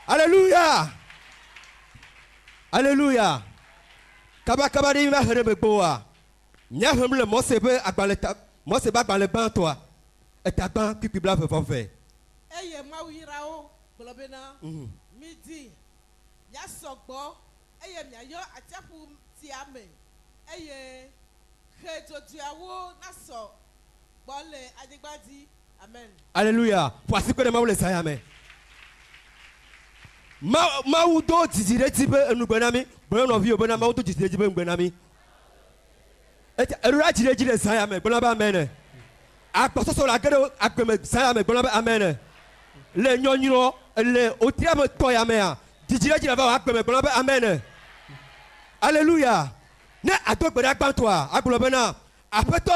Alléluia. Alléluia. Kabakabadi ma herebe-boa. Nya hemle mo sebe agbaleta. Mo sebe agbaleba toi. Et ta ban qui pibla veut faire. Eye mawirao blobena. Midi. Ya sogbo. Eye mia yo atiapu tiame. Eye Keto diawo naso. Bole adigbadi. Amen. Alléluia. Voici que les mains les sayame. Maudo dizire tibe enubenami. Bon of you ben maudo dizire tibe enubenami. Et era dizire sayame. Bonaba amen. Aposo so la gere akeme sayame. Bonaba amen. Le nyonyo le otiame toyame. Dizire va akeme. Bonaba amen. Alléluia. Ne adogbe akpan toi. Aglobena. Apeto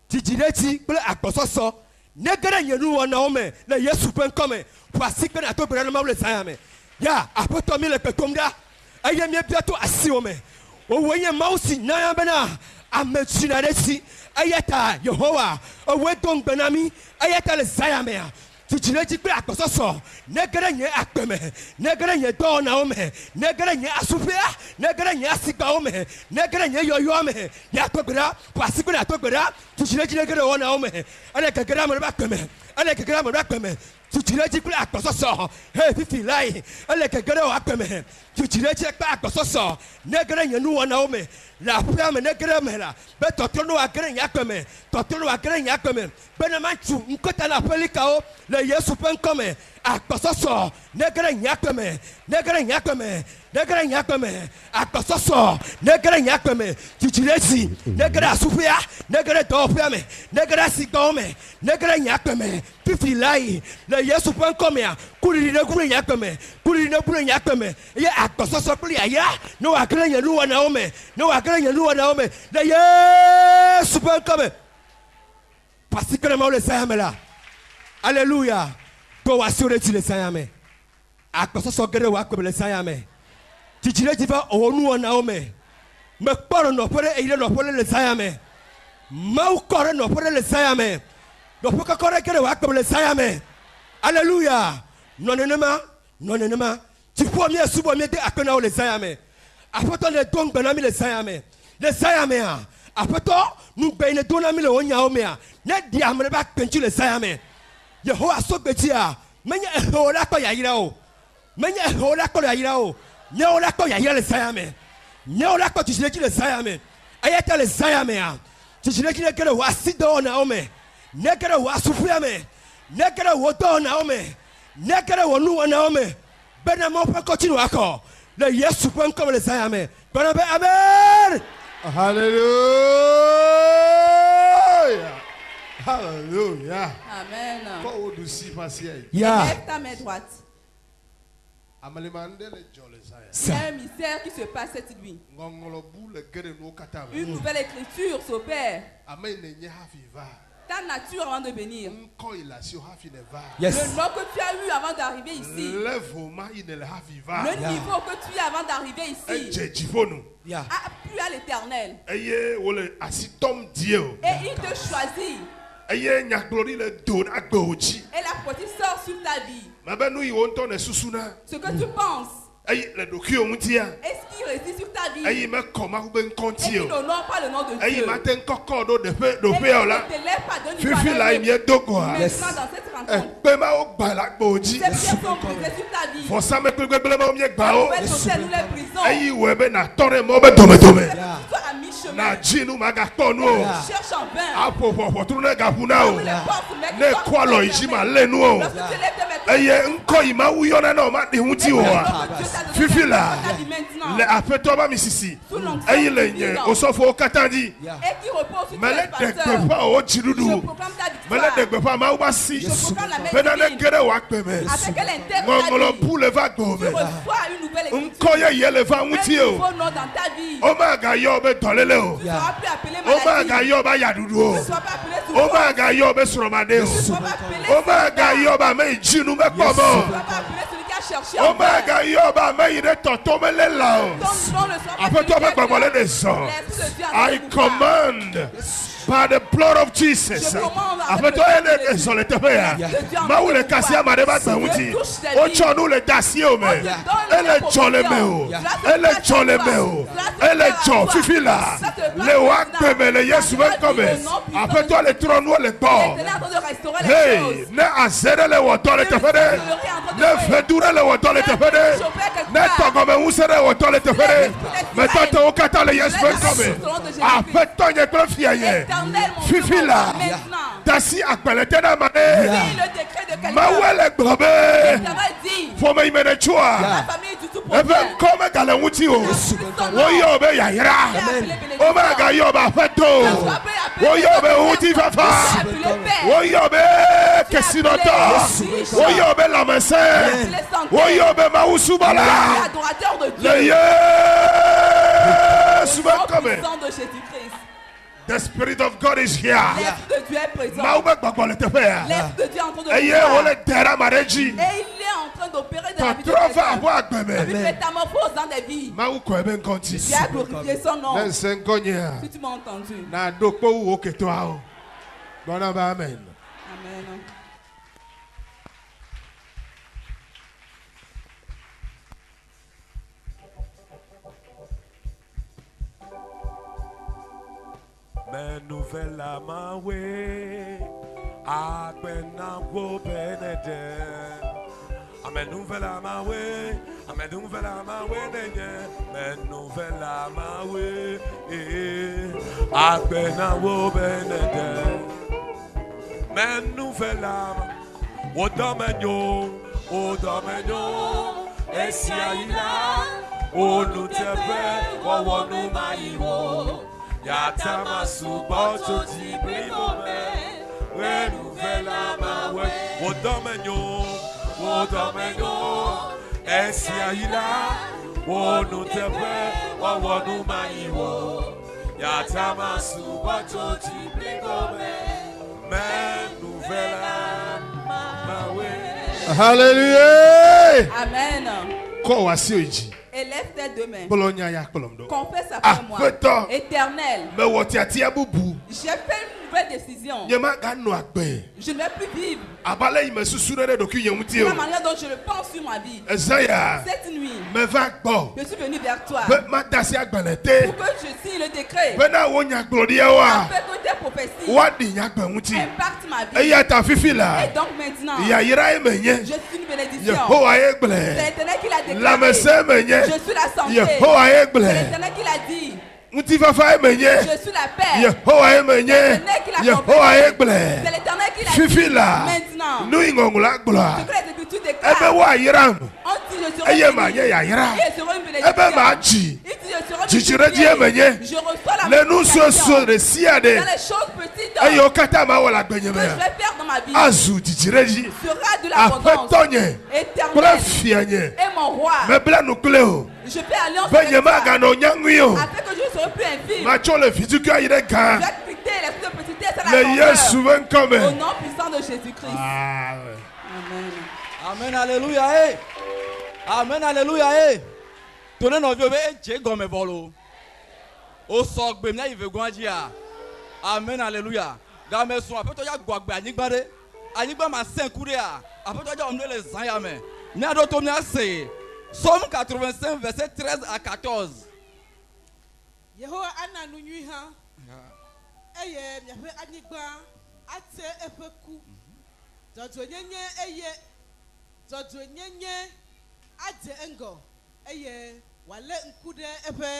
dizire ti ple aposo so. Negere yenu wana ome le Yesu pen come voici que na to bere na mawle sayame ya apoto mi le petomda aye mi biato asi ome o wenye mausi na ya bena ametuna resi ayeta Yehowa o wedon benami ayeta le sayame ya tujire ji pe akososo negere yen akpeme negere yen do na ome negere yen asufia negere yen asiga ome negere yen yoyo ome ya to bere voici que na to bere tujire ji negere wona ome ale kekere mo ba kpeme ale kekere mo ba kpeme tujire ji pe akososo he fifi lai ale kekere wa kpeme tujire ji pe akososo negere yen nu wona ome la fia me negere me la be totono wa gere yen akpeme totono wa gere yen akpeme bena manchu nkota na pelika o le Yesu pen come akpososo negere yen akpeme negere yen akpeme negere yen akpeme akpososo negere yen akpeme tujire si negere asufia negere do fia me negere sigba me negere yen akpeme fifi lai le Yesu pen come ya kuri ne kuri yen akpeme kuri ne kuri yen akpeme ye akpososo kuri aya no akere yen lu wana ome no akere yen lu wana ome le Yesu pen come parce que le mot le sayame là alléluia to wasure ti le sayame akpososo gere wa ko le sayame tijire ti fa onu wana ome me poro no pore e ile no pore le sayame mau kore no pore le sayame no poka kore gere wa ko le sayame alléluia non ti fo mi subo mi de akona le sayame afoto le don gbe na mi le sayame a afoto nu gbe ne don na mi le onya ome a ne di amre ba penchu le sayame Yehowa so betia menye ehola ko yayira o menye ehola ko yayira o nye ola ko yayira le sayame nye ola ko tishileki le sayame ayeta le sayame a tishileki le kere wa sido na ome ne kere wa sufiame ne kere wo do na ome ne kere wo nu na ome bena mo pe ko tinu akọ le Yesu pen ko le sayame bena be amen. Hallelujah. Hallelujah. Amen. Yeah. Lève ta main droite. Il y a un mystère qui se passe cette nuit. Une nouvelle écriture s'opère. Ta nature avant de venir. Yes. Le nom que tu as eu avant d'arriver ici. Le niveau que tu as avant d'arriver ici. Yeah. A plu à l'Éternel. Et Et il te choisit. Et la politique sort sur ta vie. Ce que tu penses. Est-ce qu'il réside sur ta vie? Et il n'honore pas le nom de Dieu. Et il ne te lève pas de niveau. Maintenant dans cette rencontre, ces pierres sont brisées sur ta vie. Nous les brisons. Soit à mi-chemin. Cherche en vain. Fifi là, les affaires misisi. Et il est au sofo katandi. Mais les dégbe pas au chirudu. Mais les dégbe pas maubasi. Benane gere wakpeme. Ngolo poule va gome. Nkoye yele va mutio. Omaga yobe toleleo. Omaga yoba yadudu. Omaga yobe sromade. Omaga yoba me jinu me pomo. Omaga yoba me ire totome lela. Après toi me des sons. I command By the blood of Jesus. Après toi, elle est sur le tapé. Ma ou le cassé à ma débat, Mouti. Ocho nous le dacier, mais. Elle est sur le méo. Elle est sur le méo. Elle est sur Fifila. Le wak bébé, le yes, souvent comme. Après toi, le trône ou le corps. Hey, ne azere le water le tapé. Ne fedure le water le tapé. Ne togome ou sere water le tapé. Mais toi, au kata le yes, souvent comme. Après toi, il y a plein de filles. Fifila. Dasi akpele tena mane. Mawele grobe. Faut me y mettre choix. Even comme gale wuti o. Woyo be yayira. Oma ga yo ba feto. Woyo be wuti fafa. Woyo be kesinoto. Woyo be la messe. Woyo be mausubala. Le Yesu ben comme. The Spirit of God is here. L'Esprit de Dieu est présent. L'Esprit de Dieu est en train de faire. Et il est en train d'opérer dans la vie de quelqu'un. La métamorphose dans des vies. Dieu a glorifié son nom. Si tu m'as entendu. Amen. Amen. Me nouvelle à ma way, à peine en gros benede. Me nouvelle à ma way, me nouvelle à ma way, me nouvelle à ma way, à peine en gros benede. Me nouvelle à ma, o domenyo, et si aïla, o nous te fait, o nous maïwo. Yatama suboto di primome, renouvelle ma way. O domenyo, esi aila, o no tepe, o no maiwo. Yatama suboto di primome, renouvelle ma way. Hallelujah. Amen. Ko wasio Élève tes deux mains. Confesse après moi. Éternel. J'ai fait une nouvelle décision. Je ne vais plus vivre la manière dont je le pense sur ma vie. Cette nuit, je suis venu vers toi pour que je signe le décret afin que tes prophéties impactent ma vie. Et donc maintenant, je suis une bénédiction. C'est l'Éternel qui l'a déclaré. Je suis la santé. C'est l'Éternel qui l'a dit. Je suis la paix. C'est l'Éternel qui l'a dit. Maintenant, ce que les Écritures déclarent, on dit je serai béni. Et je serai une bénédiction. Il dit je serai béni. Je reçois la bénédiction. Dans les choses petites que je vais faire dans ma vie sera de l'abondance. Éternel et mon roi. Je fais alliance avec toi afin que je ne serai plus infime. Je vais quitter l'esprit de petitesse à la grandeur. Au nom puissant de Jésus-Christ. Amen. Amen, alléluia. Amen, alléluia. Tonne no vieux je gomme volo. O so gbe na ive gwan dia. Amen, alléluia. Game so ape to ya gwagbe anigba de. Anigba ma 5 kure a. Ape to ja omle le zan ya me. Mi ado to mi ase. Somme 85 verset 13 à 14. Yehowa ana nunyi ha. Eye mi ape anigba ate efeku. Dodo nyenye ade engo. Eye wale nkude efe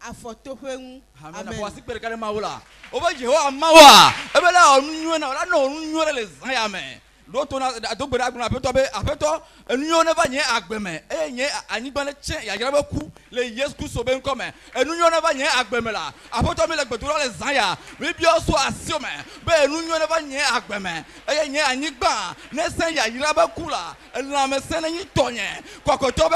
afotohwen. Amen. Wasi pere kare mawula. Oba Yehowa mawa. Ebe la onunyo na no onunyo le zan ya me. L'autre a donc apeto enunyo ne va nye agbeme e nye anigba ne che ya yara ku le Yesu so ben comme enunyo ne va nye agbeme la apeto mi le gbeduro le zanya mi bi oso asio me be enunyo ne va nye agbeme e nye anigba ne sen ya yara ku la la me sen ni tonye kokoto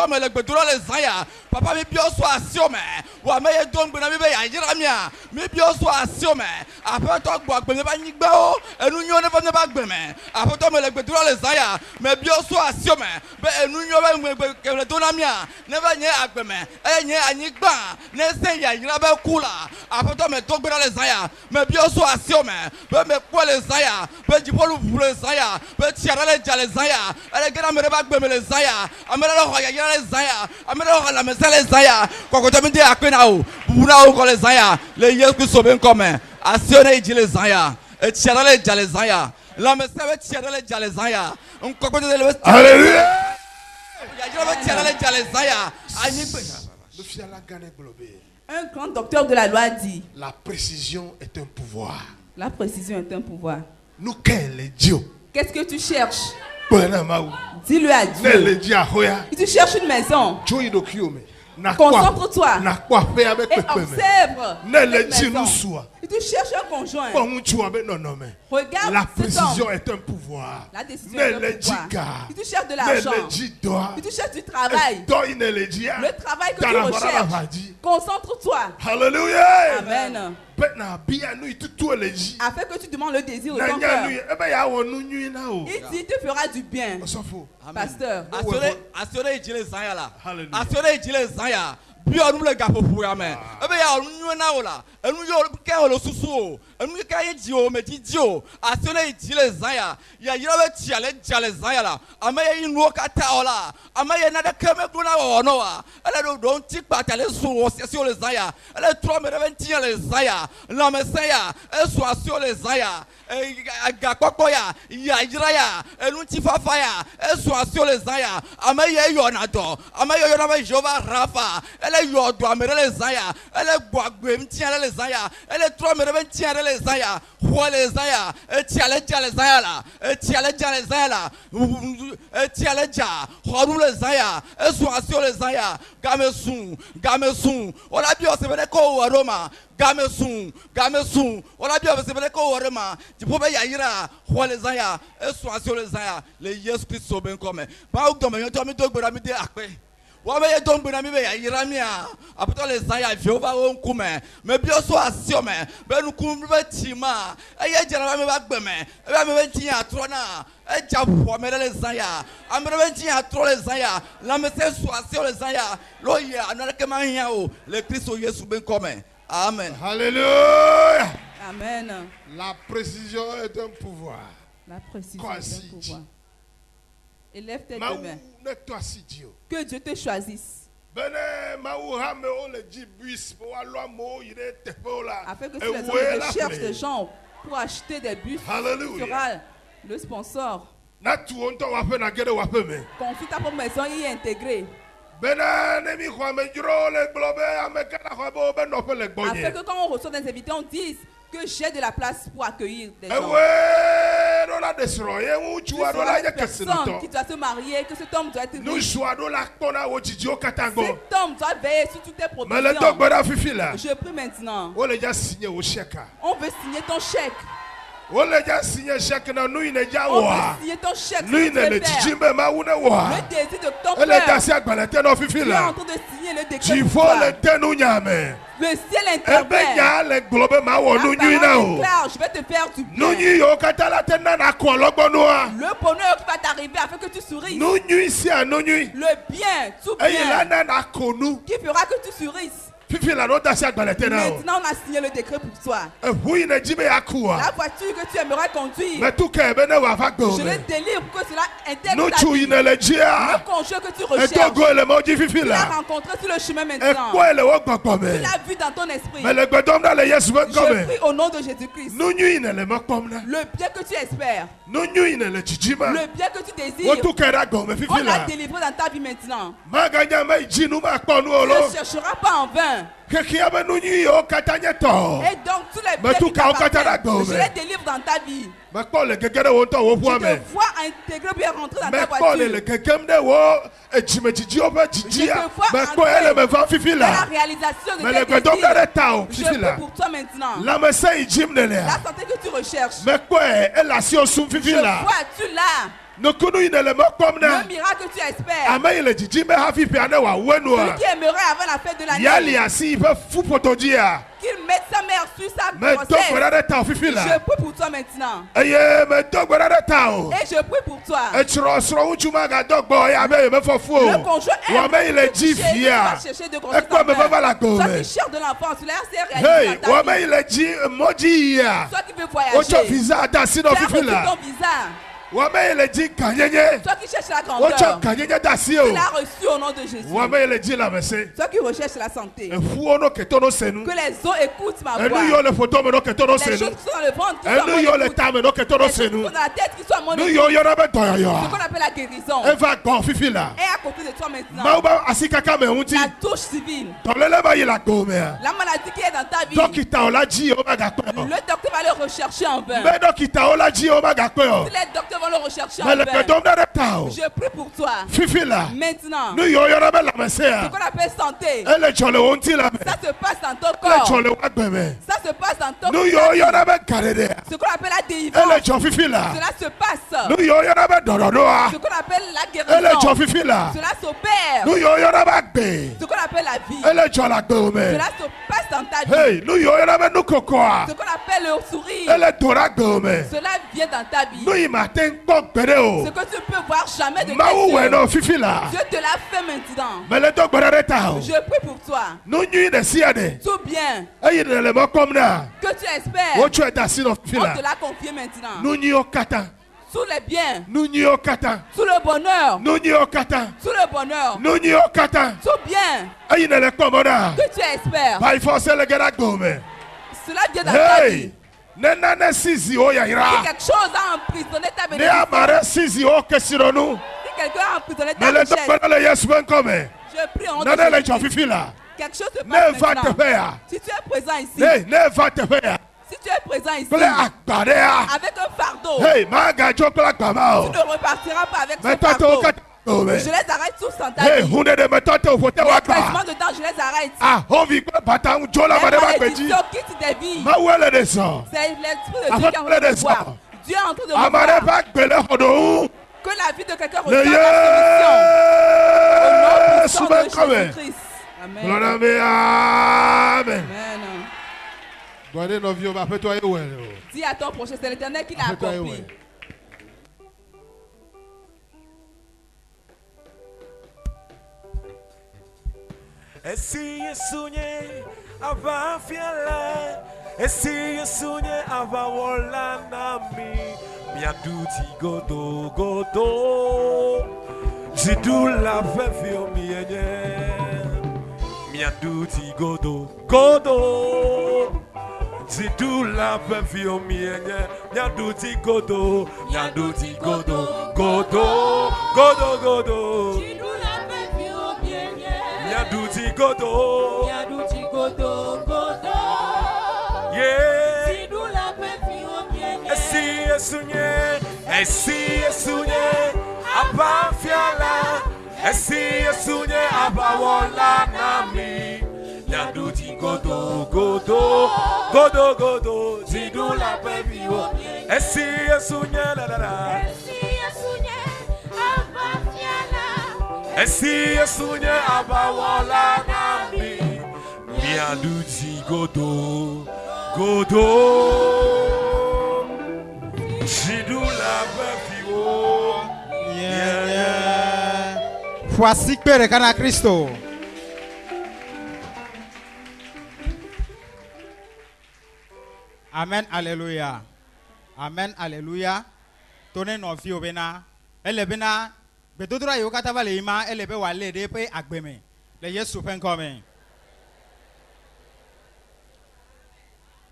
me le gbeduro le zanya papa mi bi oso asio me wa me ye don gbena mi be ya yara mia mi bi oso asio me apeto gbo agbeme ba nigba o enunyo ne va gbeme Après me le bedro le zaya, me bio so asiome, be enunyo be le donamia, never nye agbeme, enye anyigba, ne se ya yirabe kula. Après me to bedro le zaya, me bio so asiome, be me kwa le zaya, be jipolu le zaya, be tiara le jale zaya, ele gena me reba gbeme le zaya, amela lo ya yira le zaya, amela lo la mesa le zaya, kokoto mi de akwena o, bubuna o ko le zaya, le Yesu soben comme, asione iji le zaya, e tiara le jale zaya. La messa ve tiara le jale zaya, un kokoto de le Alléluia. ya yira be tiara le jale zaya, Un grand docteur de la loi dit, la précision est un pouvoir. la précision est un pouvoir. Nous quel est Dieu? Qu'est-ce que tu cherches? Dis-le à Dieu. Si tu cherches une maison, concentre-toi et observe cette maison. Si tu cherches un conjoint, regarde la précision cet est un pouvoir. La décision est un pouvoir. Si tu cherches de l'argent, si tu cherches du travail, le travail que tu recherches, concentre-toi. Alléluia. Amen. Afin que tu demandes le désir de ton cœur. Il dit, tu feras du bien. Pasteur. assurez le zaya là. Assurez le zaya. Bio nous le gars pour pouvoir mais. Ebe ya onu na ola. Enu yo ke o lo susu. Enu ka ye dio me di dio. Assurez le zaya. Ya yira be tiale zaya là. Ama ye inu ka ta ola. Ama ye na de keme guna ono wa. Ele do don tik pa tale su sur le zaya. Ele tro me reventi le zaya. La mesaya. E so sur le zaya. Ga kokko ya. Ya yira ya. Enu ti fafa ya. E so sur le zaya. Ama ye yo na do. Ama ye yo na be Jova Rafa. Elle yo do amere les zaya, elle gbagbe mtia les zaya, elle tro mere mtia les zaya, ho les zaya, tiale les zaya la, tiale les zaya la, tiale ja, ho les zaya, so asio les zaya, gamesun, on a bien se vene ko Roma, gamesun, on a bien se vene ko Roma, tu peux ya ira, ho les zaya, so asio les zaya, le Yesu Christ so ben comme, ba o do me to mi do gbera mi de akpe. Wabeye donc bonami be ya yiramia apoto les zaya Jehova on kume me bio so asio me be nu kum be tima eye jara me ba gbeme e be be tia atro na e ja po me les zaya amre be tia atro les zaya la me se so asio les zaya lo ye anara ke man ya o le Christ Yesu ben comme amen. Alléluia. Amen. La précision est un pouvoir. La précision est un pouvoir. Élève tes deux mains. Que Dieu te choisisse. Afin que si les hommes recherchent des gens pour acheter des bus, tu seras le sponsor. Confie ta propre maison y intégrer. Afin que quand on reçoit des invités, on dise que j'ai de la place pour accueillir des gens. Personne qui doit se marier, que cet homme doit être riche. Cet homme doit veiller sur toutes tes provisions. Je prie maintenant. On veut signer ton chèque. On veut signer ton chèque. Le désir de ton cœur. Tu es en train de signer le décret. Le ciel intervient. La parole déclare, je vais te faire du bien. Le bonheur qui va t'arriver afin que tu sourisses. Le bien, tout bien. Qui fera que tu sourisses. Maintenant, on a signé le décret pour toi. La voiture que tu aimerais conduire, je le délivre pour que cela intègre ta vie. Le conjoint que tu recherches, tu l'as rencontré sur le chemin maintenant. Tu l'as vu dans ton esprit. Je prie au nom de Jésus-Christ. Le bien que tu espères, le bien que tu désires, on l'a délivré dans ta vie maintenant. Tu ne chercheras pas en vain. Et donc tous les biens qui t'appartiennent, je les délivre dans ta vie. Tu te vois intégrer bien rentrer dans ta voiture. Je te vois entrer dans la réalisation de tes désirs. Je prie pour toi maintenant. La santé que tu recherches. Je vois, tu l'as. Le miracle que tu espères. Celui qui aimerait avant la fête de l'année. qu'il mette sa mère sur sa grossesse. Je prie pour toi maintenant. Et je prie pour toi. Le conjoint il va chercher de grossesse. Toi qui cherches de l'enfant, cela s'est réalisé dans ta vie. Toi qui veux voyager. Ton visa. Toi qui cherches la grandeur, tu l'as reçu au nom de Jésus. Toi qui recherches la santé, que les os écoutent ma voix. Les choses qui sont dans le ventre qui soient mon écoute. Les choses qui sont dans la tête qui soient mon écoute. Ce qu'on appelle la guérison. Et à côté de toi maintenant, la touche divine. La maladie qui est dans ta vie, le docteur va le rechercher en vain. Les docteurs vont le rechercher en vain. Je prie pour toi. Maintenant, ce qu'on appelle santé, ça se passe dans ton corps. Ça se passe dans ton corps. Ce qu'on appelle la délivrance, cela se passe. Ce qu'on appelle la guérison, cela s'opère. Ce qu'on appelle la vie, cela se passe dans ta vie. Ce qu'on appelle le sourire, cela vient dans ta vie. Ce que tu ne peux voir jamais de tes yeux, Dieu te l'a fait maintenant. Je prie pour toi. Tout bien que tu espères, on te l'a confié maintenant. Sous les biens, sous le bonheur, sous le bonheur, tout bien que tu espères, cela vient dans ta vie. Si quelque chose a emprisonné ta bénédiction, si quelqu'un a emprisonné ta richesse, je prie en nom de Jésus. Quelque chose se passe maintenant. Si tu es présent ici, si tu es présent ici, avec un fardeau, tu ne repartiras pas avec ce fardeau. Je les arrête tous dans ta vie. Les traitements dedans, je les arrête. Les malédictions quittent des vies. C'est l'esprit de Dieu qui est en train de voir. Dieu est en train de voir que la vie de quelqu'un reçoive la solution. Au nom puissant de Jésus-Christ. Amen. Dis à ton prochain, c'est l'Éternel qui l'a accompli. Esi yesunye ava fiala, esi yesunye ava wola nami, miaduti godo godo, zidula fefio mienye, miaduti godo godo, zidula fefio mienye, miaduti godo godo godo. Yaduti godo, yeah. Esi esunye, aba fiala. Esi esunye, aba wola nami. Yaduti godo, zidula pevio. Esi esunye, la la la. Esi esunye abawola nami, miaduti godo, shidula befiwo. Voici que rekana Kristo. Amen, alléluia. Amen, alléluia. Tonne non fi obena, elle bena. Betodra yo kataba le ima elebe wale de pe agbeme le Yesu pen come.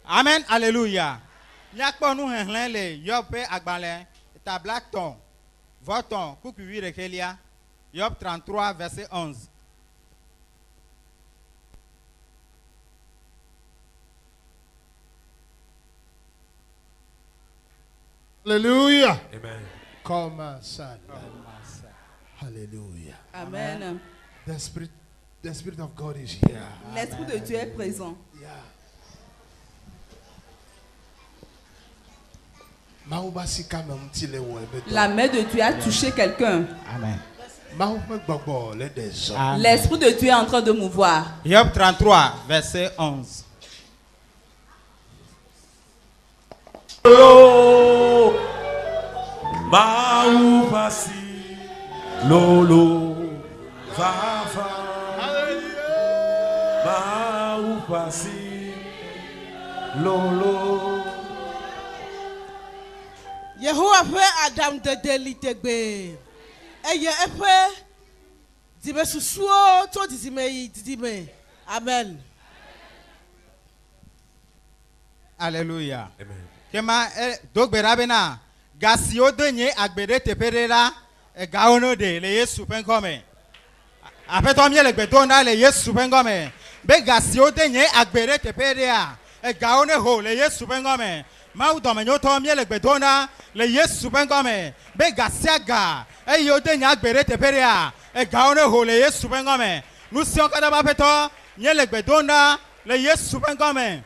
Amen, alléluia. Yakpo nu henlen le Yob pe agbale tablak ton voton coupe 8 rekelia Yob 33 verset 11. Alléluia. Amen. Comme ça. Hallelujah. Amen. The Spirit of God is here. L'Esprit de Dieu est présent. Yeah. La main de Dieu a touché quelqu'un. Amen. L'Esprit de Dieu est en train de mouvoir. Job 33, verset 11. Maupasi Lolo Fafa Maupasi Lolo. Yehowa fait Adam de delitegbe. Eye efe dibe susuo to dizime. Amen. Alléluia. Amen. Kema dogbe rabena gasio denye agbede teperera gaono de le Yesu penkome. Apeto miele gbedona le Yesu penkome. Be gasio denye agbede teperera gaone ho le Yesu penkome. Mau domenyo to miele gbedona le Yesu penkome. Be gasiaga eyo denye agbede teperera gaone ho le Yesu penkome. Nusion kadaba peto miele gbedona le Yesu penkome.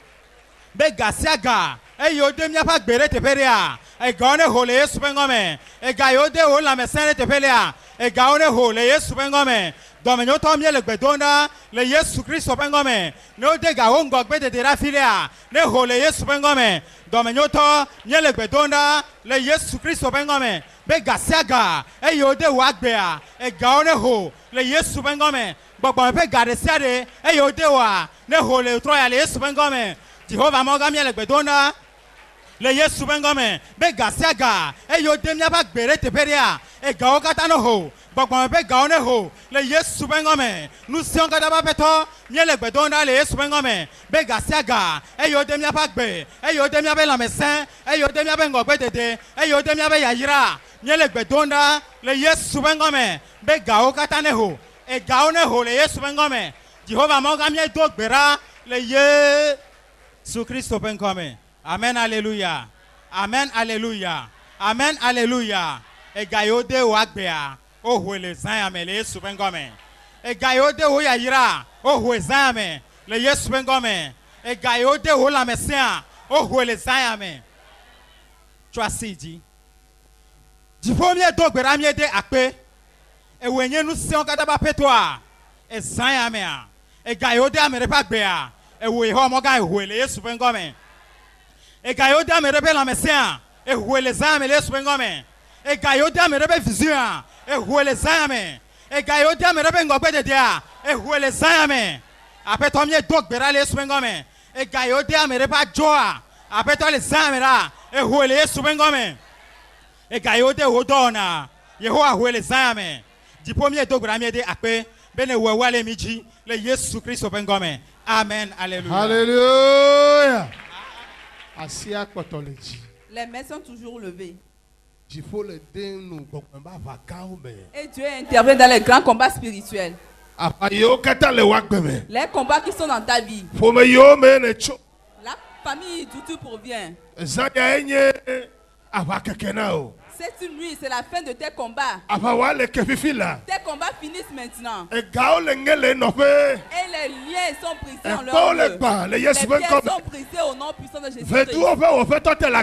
Be gasiaga eyo de miapa gbere teperia e gaone ho le Yesu penkome. E gayo de ho la mesene teperia e gaone ho le Yesu penkome. Domenyo to miele gbedona le Yesu Kristo penkome. No de gawo ngogbe de rafilia ne ho le Yesu penkome. Domenyo to miele gbedona le Yesu Kristo penkome. Be gasiaga eyo de wagbea e gaone ho le Yesu penkome. Gbogbo pe gade siade eyo de wa ne ho le troya le Yesu penkome. Jehovah moga miele gbedona le Yesu penkome. Be gasiaga eyo de miaba gbere teperia e gawo katano ho gbogbo pe gaone ho le Yesu penkome. Nu sion kadaba peto miele gbedona le Yesu penkome. Be gasiaga eyo de miaba gbe eyo de miaba la mesen eyo de miaba ngogbe dede eyo de miaba yayira miele gbedona le Yesu penkome. Be gawo katane ho e gaone ho le Yesu penkome. Jehovah moga mie do gbera le Yesu Kristo penkome. Amen, alléluia. Amen, alléluia. Amen, alléluia. E gayode wagbea. O huele zayame le Yesu penkome. E gayode ho yayira. O huele zayame le Yesu penkome. E gayode ho la mesia. O huele zayame. Twasiji. Jifomie do gbera mie de akpe. E wenye nu sion kadaba petoa. E zayame a. E gayode amerepa gbea. E we ho moga e huele Yesu penkome. E gayo da merebe la mesia e huele zame le Yesu penkome. E gayo da merebe vision e huele zame. E gayo da merebe ngogbe de dia e huele zame. Apeto mie dog bera le Yesu penkome. E gayo da merebe joa apeto le zame ra e huele Yesu penkome. E gayo de hodona Yehowa huele zame. Dipo mie dog bera mie de akpe bene wewale miji le Yesu Kristo penkome. Amen. Alléluia. Alléluia. Les mains sont toujours levées. Et Dieu intervient dans les grands combats spirituels. Les combats qui sont dans ta vie. La famille d'où tu proviens. Cette nuit, c'est la fin de tes combats. Tes combats finissent maintenant. Et les liens sont brisés en leur lieu. Les pierres sont brisées au nom puissant de Jésus-Christ. La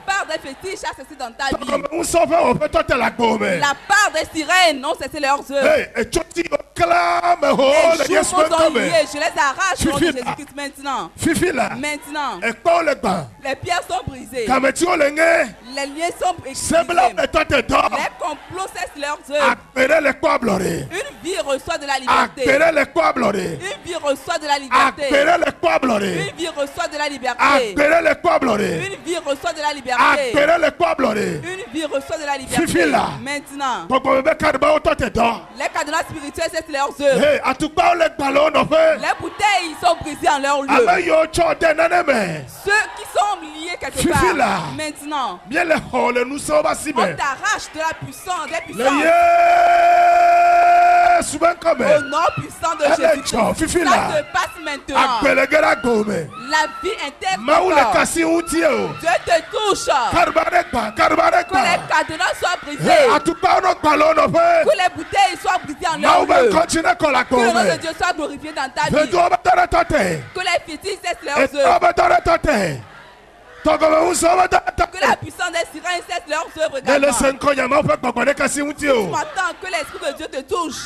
part des fétiches a cessé dans ta vie. La part des sirènes ont cessé leurs œuvres. Les jours sont liés. Je les arrache au nom de Jésus-Christ maintenant. Maintenant. Les pierres sont brisées. Les liens sont brisés. Les complots cessent leurs œuvres. Une vie reçoit de la liberté. Une vie reçoit de la liberté. Une vie reçoit de la liberté. Une vie reçoit de la liberté. Une vie reçoit de la liberté. Maintenant, les cadenas spirituels cessent leurs œuvres. Les bouteilles sont brisées en leur lieu. Ceux qui sont liés quelque part. Maintenant, on t'arrache de la puissance, des puissances. Au nom puissant de Jésus-Christ. Ça se passe maintenant. La vie interne. Dieu te touche. Que les cadenas soient brisés. Que les bouteilles soient brisées en leur lieu. Que le nom de Dieu soit glorifié dans ta vie. Que les fétiches cessent leurs œuvres. Que la puissance des sirènes cesse leurs œuvres également. Tu m'entends que l'Esprit de Dieu te touche.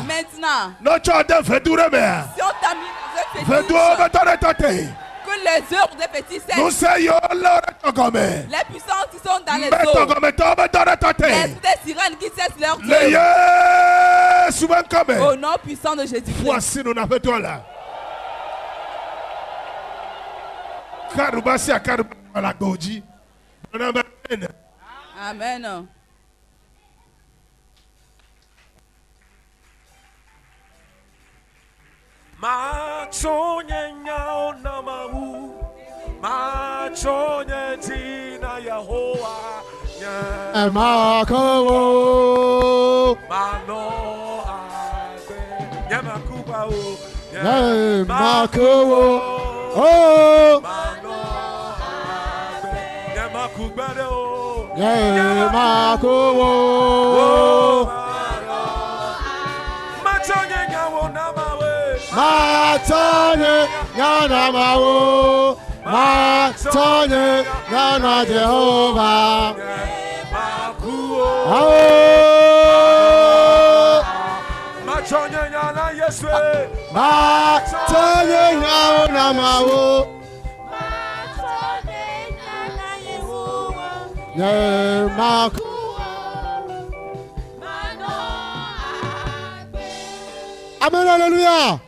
Maintenant, si on t'a mis dans un fétiche, que les œuvres des petits cèdres. Nous sayons les puissances qui sont dans les eaux. L'esprit des sirènes qui cessent leur œuvre. Au nom puissant de Jésus-Christ. Voici nous n'avons pas là. Amen. Matone yana mawo, matone yana Jehovah. Matone yana Yeswe. Matone yana mawo. Amen, alléluia.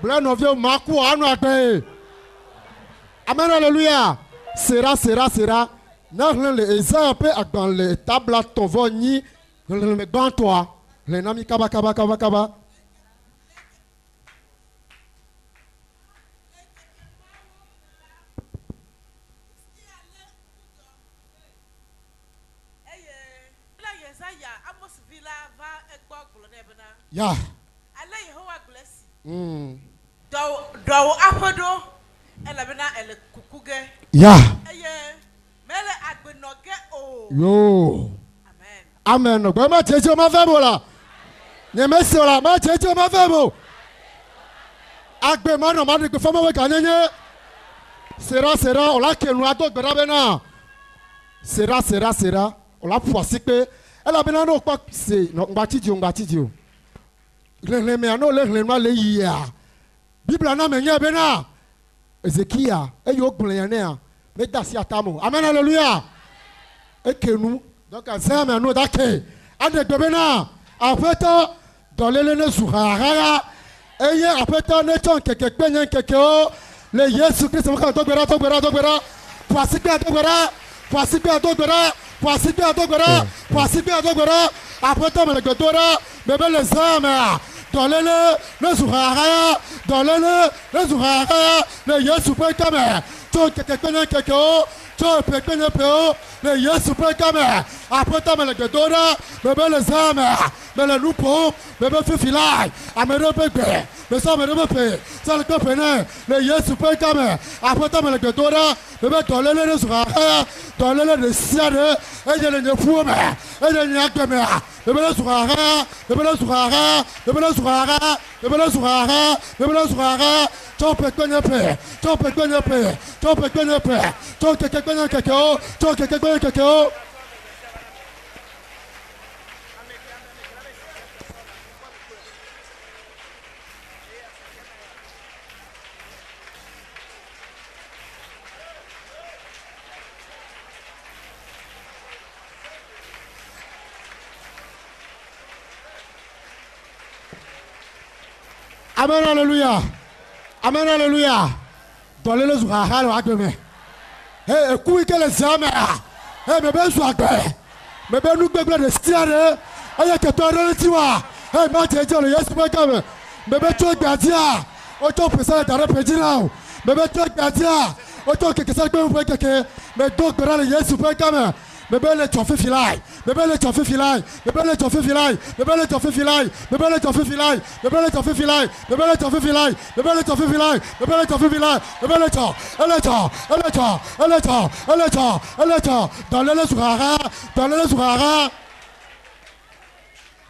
Blen of you, Marco, Amen, alléluia. Sera. N'a les exemples dans les tables ton voni, le grand toi, les nami kaba. Yeah. Do apodo elabena ele kukuge. Yeah. Mele agbenoge o. Yo. Amen. Amen. Gba ma cheche ma febo la. Nye me se la ma cheche ma febo. Agbe ma no ma de ko famo we kanyenye. Sera on la kenu ato gbera bena. Sera. On la poisi pe elabena no pa se no ngba titi o. Le me ano le ma le yia. Bible na me nya bena. Ezekiel eyo gblen ya me dasi atamo. Amen, alléluia. Ekenu donc azame no dake adegbe bena afeto dolele ne zuhara eye afeto ne ton keke penyen keke o le Yesu Christ mo kan to gbera poisi pe adogbera afeto me le godora bebe le zame dolele ne zuhara le Yesu pe kame ton keke penyen keke o to pekene peo le Yesu pe kame apota me le gedora bebe le zame me le lupo bebe fifilai amere bebe me so me pe so le kopene le Yesu pe kame apota me le gedora bebe dolele le zuhara dolele le siade eje le nefu me eje le akeme bebe le zuhara to pekene pe to keke o. Amen, alléluia. Dans les zuhara lo agbeme. Hey, ku ike le zame. Hey, bebe zu agbe. Bebe nu gbegble de stiare. Aye ke to re tiwa. Hey, ma je le Yesu pe kame. Bebe to gbadia. O to pesa dare pejira o. Bebe to gbadia. O to keke sa gbe pe keke. Me do gbera le Yesu pe kame. Bebe le tofi filai. Dans le Zourara.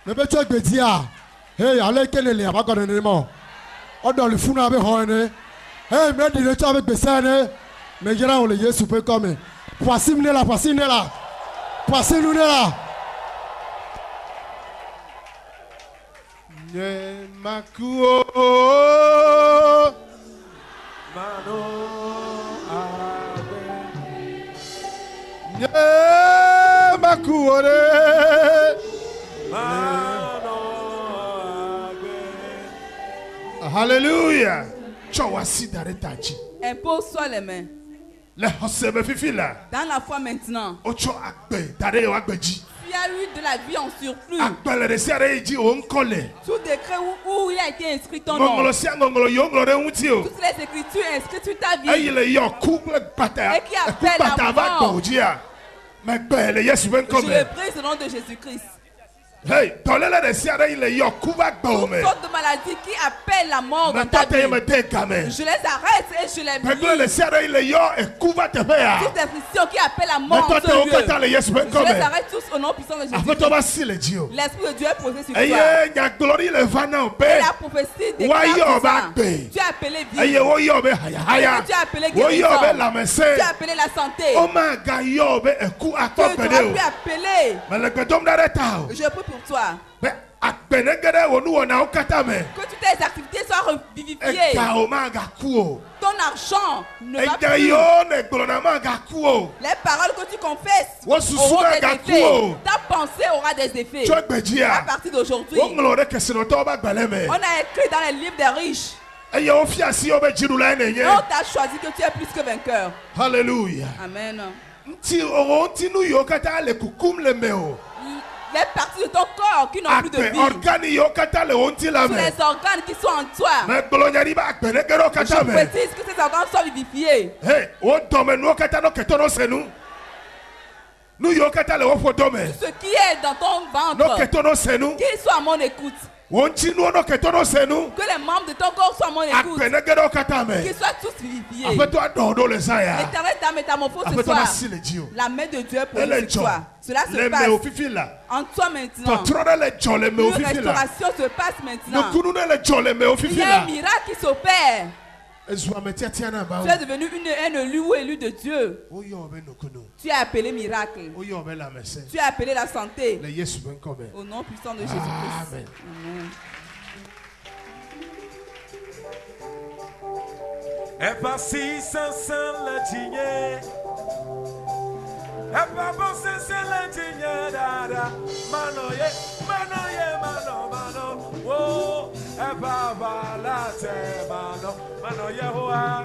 Bebe tu gbedia. Hey, allez kelele abakone ni mo. Odo le funu abe hoene. Hey, me di le tu avec besane. Me jira on le Yesu pe comme. Passez-nous là. Passez-nous là. Makuo. Mano. Hallelujah. Impose-toi les mains. Dans la foi maintenant. Tu as eu de la vie en surplus. Tout décret où il a été inscrit ton nom. Toutes les écritures inscrites sur ta vie. Et qui appellent à mort. Je le brise au nom de Jésus-Christ. Hey, toute sorte de maladies qui appellent la mort dans ta vie, je les arrête et je les brise. Toutes les afflictions qui appellent la mort en ce lieu, je les arrête tous au nom puissant de Jésus. L'Esprit de Dieu est posé sur toi. Et la prophétie déclare ça. Tu as appelé vie. Tu as appelé guérison. Tu as appelé la santé. Tu aurais pu appeler. Je prie pour toi. Que toutes tes activités soient revivifiées. Ton argent ne va plus. Les paroles que tu confesses auront des effets. Ta pensée aura des effets. À partir d'aujourd'hui, on a écrit dans les livres des riches. On t'a choisi que tu es plus que vainqueur. Alléluia. Amen. Les parties de ton corps qui n'ont plus de vie. Tous les organes qui sont en toi. Je précise que ces organes soient vivifiés. Ce qui est dans ton ventre, qu'il soit à mon écoute. Que les membres de ton corps soient à mon écoute. Qu'ils soient tous vivifiés. L'éternel t'a métamorphosé ce soir. La main de Dieu pour toi. Cela se passe en toi maintenant. Une restauration se passe maintenant. Il y a un miracle qui s'opère. Tu es devenu un élu de Dieu. Tu es appelé miracle. Tu es appelé la santé. Au nom puissant de Jésus-Christ. Amen. Et pas si sans le tigné. Et pas bon c'est le tigné dada. Mano ye, mano. Oh, et pas balate mano. Mano Yehowa.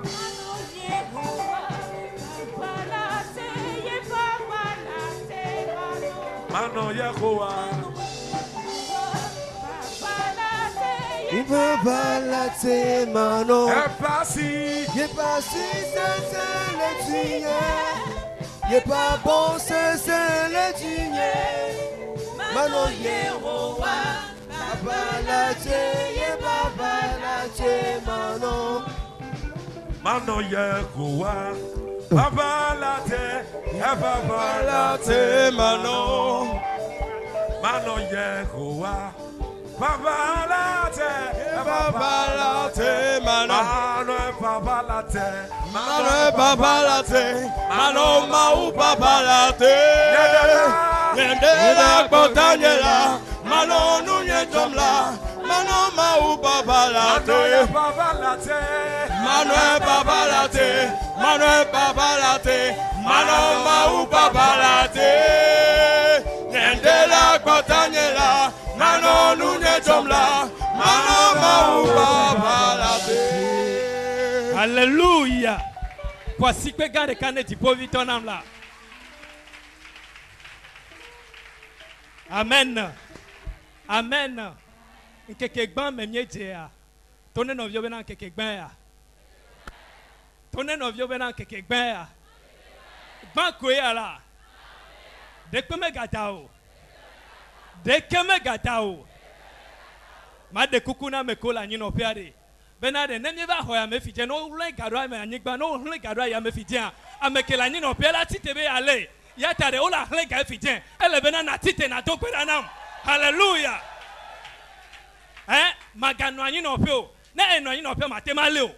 Mano Yehowa. Il peut balate mano. Et pas si c'est le tigné. Il est pas bon c'est le tigné. Mano Yehowa. Mano Yehowa, babalate mano. Mano Yehowa, babalate mano. Mano mau babalate. Yendela botanyela. Mano nunye jomla. Mano mau babalate. Mano mau babalate. Yendela botanyela. Mano nunye jomla. Mano mau babalate. Alléluia. Voici que garde canet du pauvre ton âme là. Amen. Amen. Nkekegban memye dia. Tonne no vio bena nkekegban ya. Tonne no vio bena nkekegban ya. Ban ko ya la. Dekeme gatao. Dekeme gatao. Ma de kukuna me kola nyino piade. Benade nemye va hoya me fije no ule gadwa me anyigba no ule gadwa ya me fije amekela nyino piala titebe ale. Ya tare ola ule ga fije. Ele bena na tite na to kwera nam. Hallelujah. Magano anyi no peo na eno anyi no peo matemale o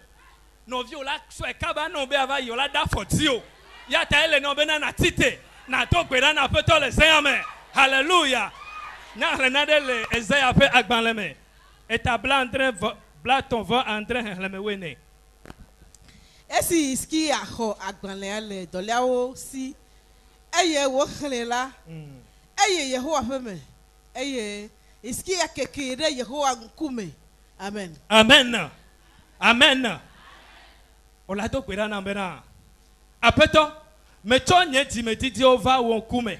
no vi ola so e kaba no be ava yola da foti o ya ta ele no be na tite na to gbera na pe to le amen. Hallelujah. Na renade le Esaïa pe agban le me eta blandre bla ton va andre le me wene esi ski aho agban le ale doliawo si Eye wo khlela. Eye Yehowa feme. Eye iski ya kekere Yehowa nkume. Amen. Amen. Amen. Ola to kwera na mbena. Apeto mecho nye timeti ova wo nkume.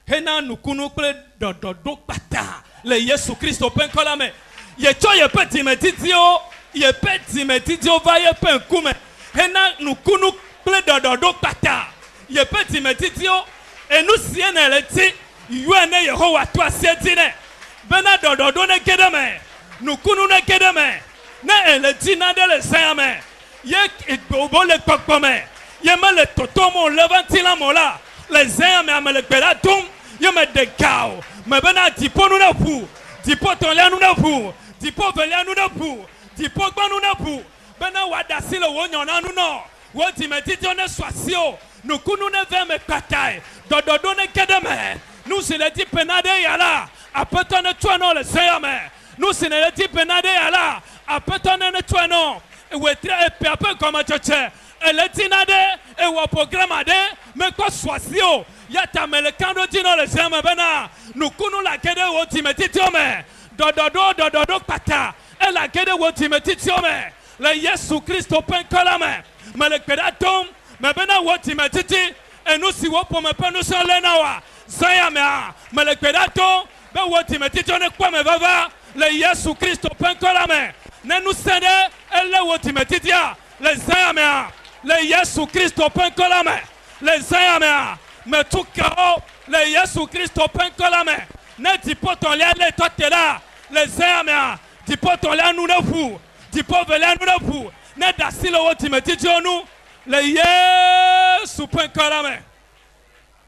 Hena nukunu kple dododo pata le Yesu Kristo penkola me. Ye cho ye pe timeti o ye pe timeti ova ye pe nkume. Hena nukunu kple dododo pata ye pe timeti o enu sie na leti yue ne Yehowa to asieti ne. Bena dododo ne kedeme. Nukunu ne kedeme. Ne eleti na de le sayame. Ye igbobo le kokpome. Ye me le totomo levantila mola. Le sayame ame le peratum. Ye me de kao. Me bena tipo nu na pu. Tipo tonlia nu na pu. Tipo velia nu na pu. Tipo gba nu na pu. Bena wadasi le wonyona nu no. Wo timetiti ne swasio. Nukunu ne ve me patai. Dododo ne kedeme. Nous c'est le type penade yala. Apeto ne tuano le sayame. Nous c'est le type penade yala. Apeto ne tuano. Wetre epe ape comme choche. Eletinade e wo programme ade me ko swasio. Yata me le kando dino le sayame bena. Nukunu la kede wo timetiti ome. Dododo pata. E la kede wo timetiti ome. Le Yesu Christo penkolame. Me le pedatom. Me bena wo timetiti. E nous si wo po me penu so lenawa. Zayamea, me le pedato, be wo timetiti ne kwa me vava, le Yesu Christo penkolame. Ne nous sende, elle wo timetitia, le Zayamea, le Yesu Christo penkolame, le Zayamea, me tukao, le Yesu Christo penkolame. Ne tipo ton lia le totela, le Zayamea, tipo ton lia nous ne fou, tipo velia nous ne fou, ne dasi le wo timetiti nous, le Yesu penkolame.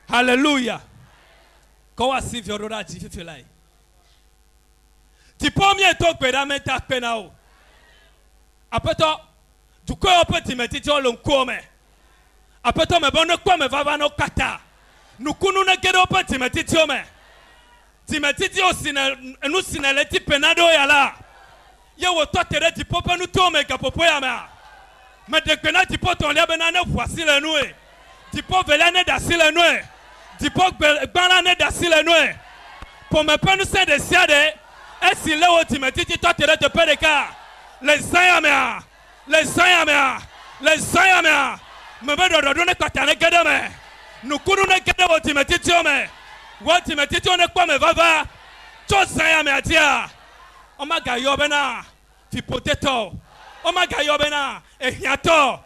Hallelujah. Kowa si viorora ji fifilai. Ti pomie to kweda meta penao. Apeto du ko ope timeti jo lo nkome. Apeto me bono kwa me vava no kata. Nukunu na kedo ope timeti jo me. Timeti jo sina enu sina leti penado yala. Ye wo to tere ti popa nu to me ka popo ya me. Me de kwena ti poto lia bena ne voici le noue. Ti po velane da sile noue. Tipo gbana ne dasi le noe. Pour me penu se de siade. Et si le wo timetiti toi tere te pedeka. Les zayamea. Les zayamea. Les zayamea. Me be dodo ne katane kedeme. Nukunu ne kede wo timetiti ome. Wo timetiti one kwa me vava. Cho zayamea tia. Omaga yobena. Ti potato. Omaga yobena. Ehiato.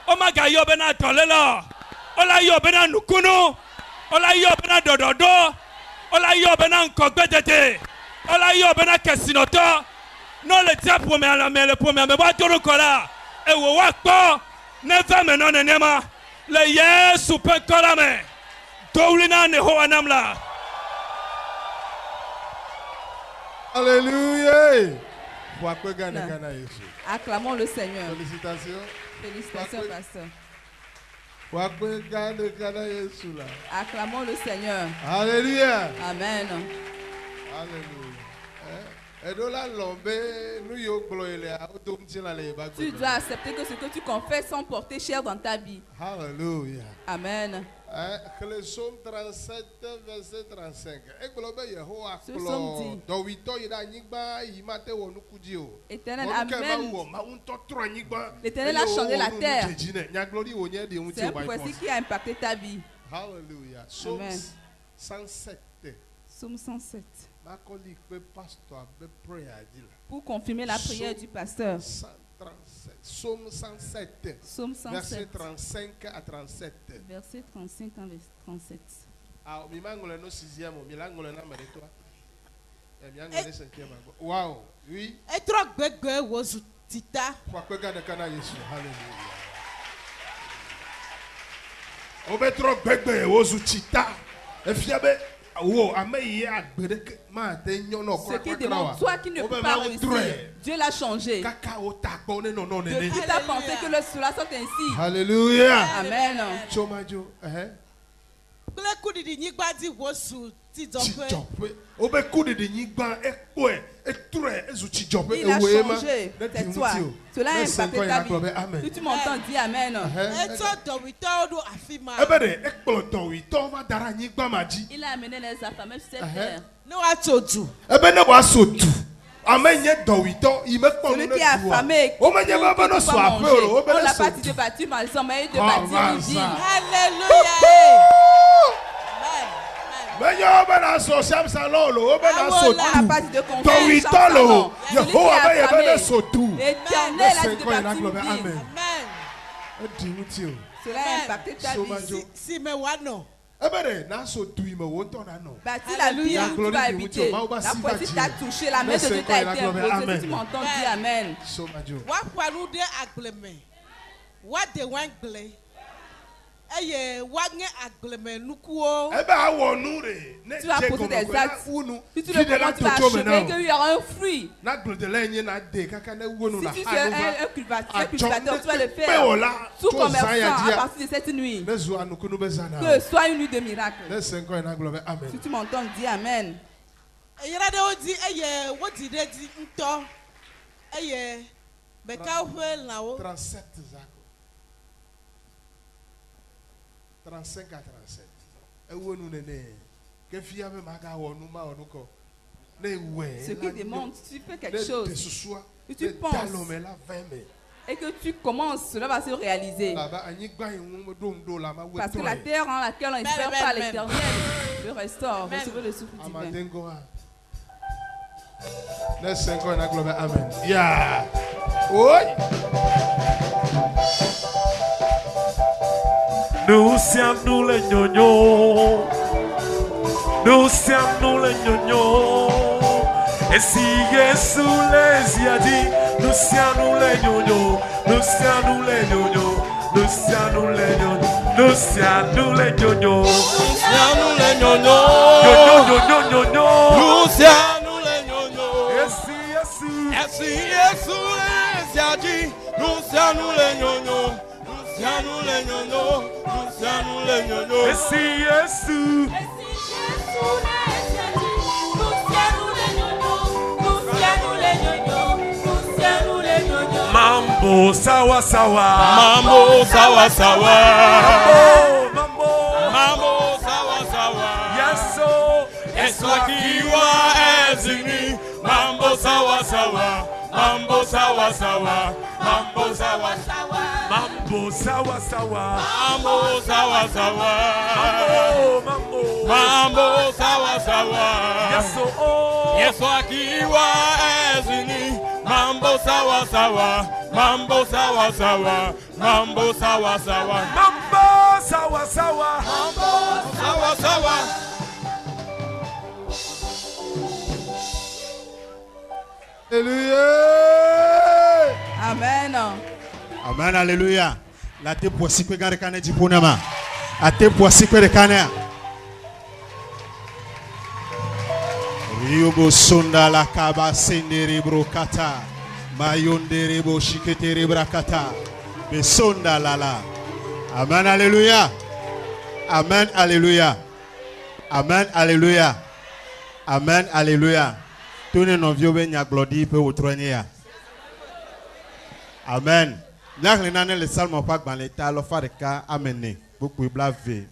Omaga yobena tolelo. Ola yobena nukunu. Ola yo bena dododo. Ola yo bena nkogbetete. Ola yo bena kesinoto. Non le tia pour me la me le pour me ba toro kola. E wo wa po. Ne va me non nema. Le Yesu pe kola me. Dowlina ne ho anamla. Alléluia. Acclamons le Seigneur. Félicitations. Félicitations pasteur. Acclamons le Seigneur. Alléluia. Amen. Tu dois accepter que ce que tu confesses sont portés cher dans ta vie. Alléluia. Amen. Le psaume 37, verset 35. Ce psaume dit, Éternel, Amen. L'Éternel a changé la terre. C'est un prophétie qui a impacté ta vie. Alléluia. Amen. 107. Psaume 107. Pour confirmer la prière du pasteur. 137. Psaume 107. Psaume 107. Verset 35 à 37. Verset 35 à 37. Wow. Oui. Et trop gbegbe wozu tita. Obetro gbegbe wozu tita. Efiabe wo ameyi agbede ma te nyono kwa. Ce qui demande toi qui ne peux pas réussir. Dieu l'a changé. Depuis t'as pensé que le cela soit ainsi. Alléluia. Amen. Chomajo, Il a changé, c'est toi. Cela a impacté ta vie. Si tu m'entends, dis Amen. Il a amené les affamés sur cette terre. Celui qui est affamé, on l'a pas dit de bâtir malsain, mais de bâtir une ville. Alléluia. On n'a pas dit de construire un salon. Celui qui est affamé, l'Éternel a dit de bâtir une ville. Cela a impacté ta vie. Bâtis la ville où tu vas habiter. La poésie t'a touché, la main de Dieu t'a été imposée. Si tu m'entends, dis Amen. Tu vas poser des actes. Si tu le commences, tu vas achever qu'il y aura un fruit. Si tu es un cultivateur, tu vas le faire. Tout commerçant à partir de cette nuit. Que ce soit une nuit de miracle. Si tu m'entends, dis Amen. 35 à 37. Ce qui demande, si tu fais quelque chose, et tu penses, et que tu commences, cela va se réaliser. Parce que la terre en laquelle on espère par l'Éternel le restaure, recevez le souffle divin. Let's sing God and glory. Amen. Yeah. Oi. Nous sommes les gnognos. Nous sommes les gnognos. Et si Jésus les a dit, nous sommes les gnognos. Nous sommes les gnognos. Nous sommes les gnognos. Nous sommes les gnognos. Nous sommes les gnognos. Nous sommes les gnognos. Et si Jésus les a dit, nous sommes les gnognos. Nous les gnognos. Nous les gnognos. Et si Jésus les a dit, nous sommes les gnognos. Nous les gnognos. Nous les gnognos. Mambo sawa sawa. Mambo sawa sawa. Mambo sawa sawa. Yeso. Yeso akiwa ezini. Mambo sawa sawa. Mambo sawa sawa. Mambo sawa sawa. Mambo sawa sawa. Mambo sawa sawa. Mambo sawa sawa. Yeso oh. Yeso akiwa ezini. Mambo sawa sawa. Mambo sawa sawa. Mambo sawa sawa. Mambo sawa sawa. Mambo sawa sawa. Alléluia. Amen. Amen, alléluia. La te poisi que gare kane di ponama. A te poisi que de kane. Riobo sonda la kaba sendere brokata. Mayondere bo shiketere brakata. Be sonda lala. Amen, alléluia. Amen, alléluia. Amen, alléluia. Amen, alléluia. Tourne nos vieux benya glodi pe outronia. Amen. N'aglena le salme pas dans l'état le fareka amené. Beaucoup blave.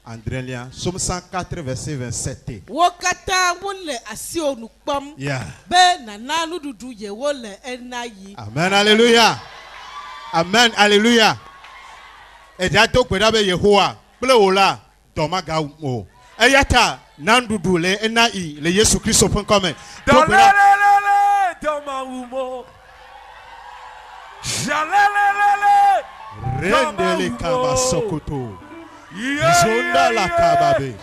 Andrélia. Somme 104 verset 27. Wokata wole asio nukpom. Yeah. Be nana nududu ye wole enayi. Amen, alléluia. Amen, alléluia. Et d'ato kwedabe Yehowa. Ple ola domaga mo. Eyata nandudu le enai le Yesu Christ .com. Rendele kaba sokoto. Zonda la kababe.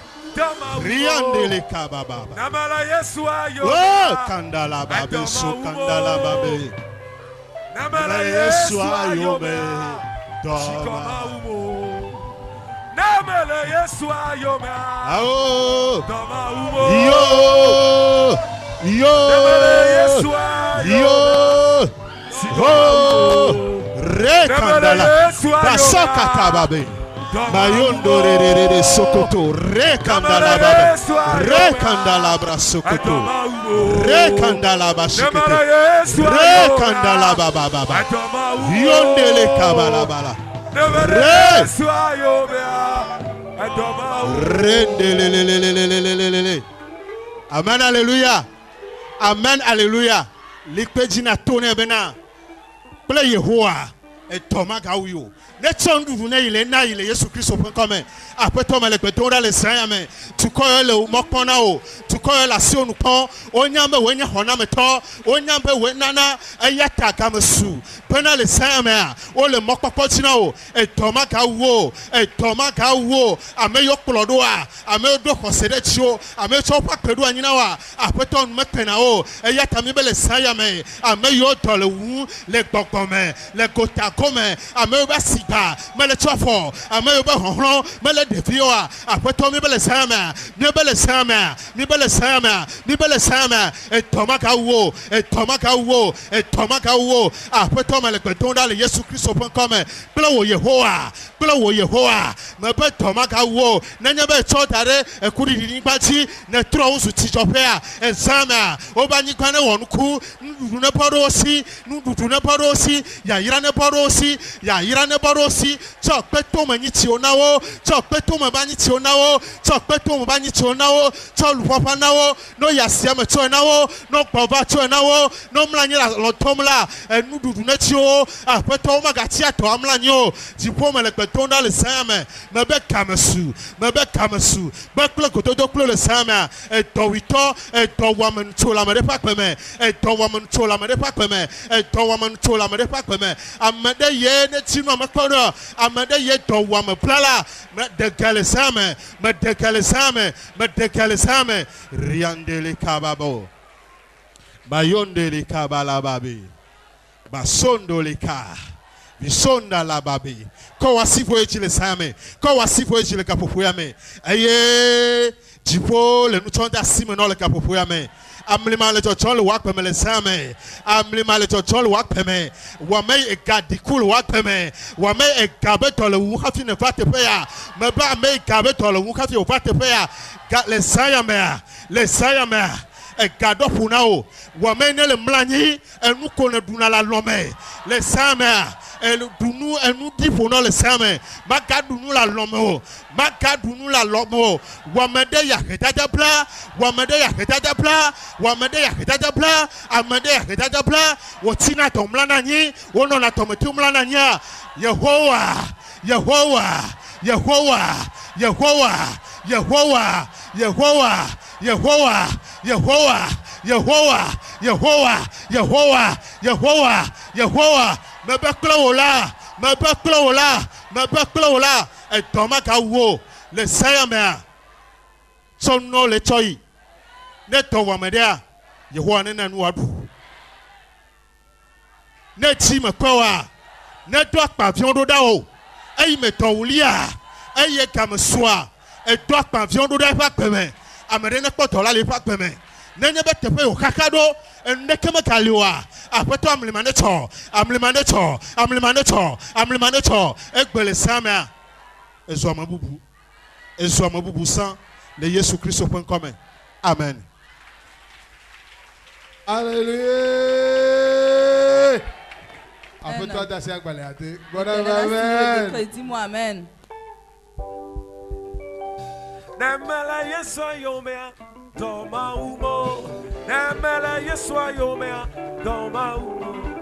Riandele kababa. Namala Yesu ayo. Oh kandala babe so kandala babe. Namala Yesu ayo me. Doma. Namala Yesu ayo me. Ao. Doma umo. Yo. Namala Yesu ayo. Yo. Oh. Rekandala. Basoka kababe. Mayondo re Sokoto rekandala baba rekandala bra Sokoto rekandala bashikete rekandala baba baba yondele kabala bala re amen alléluia amen alléluia likpejina tone bena ple Yehowa etoma gawo ne tsondu ne ile na ile Yesu Kristo comme apeto mele peto da le san amen tu ko le mokpona o tu ko la si onu pon onyambe wenye hona meto onyambe wenana ayata kamesu pena le san amen o le mokpopo tina o etoma gawo ame yo kplodo a ame do kosede chio ame cho pa pedu anyina wa apeto me pena o ayata mi be le san amen ame yo tole wu le gbogome le kota come ame ba si mele chofo ame ba honhon mele defioa apeto mi bele sama etomaka wo apeto mele kwetonda le Yesu Kristo comme plo Yehowa me be tomaka wo nanya be chotare ekuri dinipati ne tro usu tichopea exama obani kwane wonku ndudu ne porosi ya ira ne porosi chokpeto manyi ti onawo chokpeto mabani ti onawo chokpeto mabani ti onawo cholupopa nawo no yasia me ti onawo no gboba ti onawo no mlanyi lo tomla enududu ne ti o apeto magati ato amlanyi o jipo mele petonda le same mebe kamesu bekle kotodo klo le same etowito etowamen chola me pa peme amede ye ne ti no makoro amede ye to wa me plala me de kalesame riandele kababo bayondele kabala babi basondo le ka bisonda la babi ko wasifo echile same ko wasifo echile kapopoya me aye jipo le nutonda sime no le kapopoya me amlima le chochol wak peme le same amlima le chochol wak peme wame e gadikul wak peme wame e gabeto le wuhafi ne fate peya me ba me gabeto le wuhafi o fate peya le sayame e gado punao wame ne le mlanyi enu ko ne dunala lome le same enu dipo no le same magadunu la lomo wamede ya hetaja bla amede ya hetaja bla wotina to mlana nyi wono na to metu mlana nya Yehowa mebeklola etomaka wo le sayame sonno le choi ne to wamedea Yehowa ne nanu adu ne ti mekwa ne do akpavion do da o eyi metowulia eye kamsoa e do akpavion do da fa peme amere ne kpotola le fa peme nenye betepe o kakado enne keme kaliwa apeto amlimanecho egbele samia ezo amabubu san le Yesu Kristo comme amen. Alléluia. Apeto dasi agbale ate. Amen. Dis-moi amen. Nemela Yesu yomea doma umo. Nemela Yesu yomea doma umo.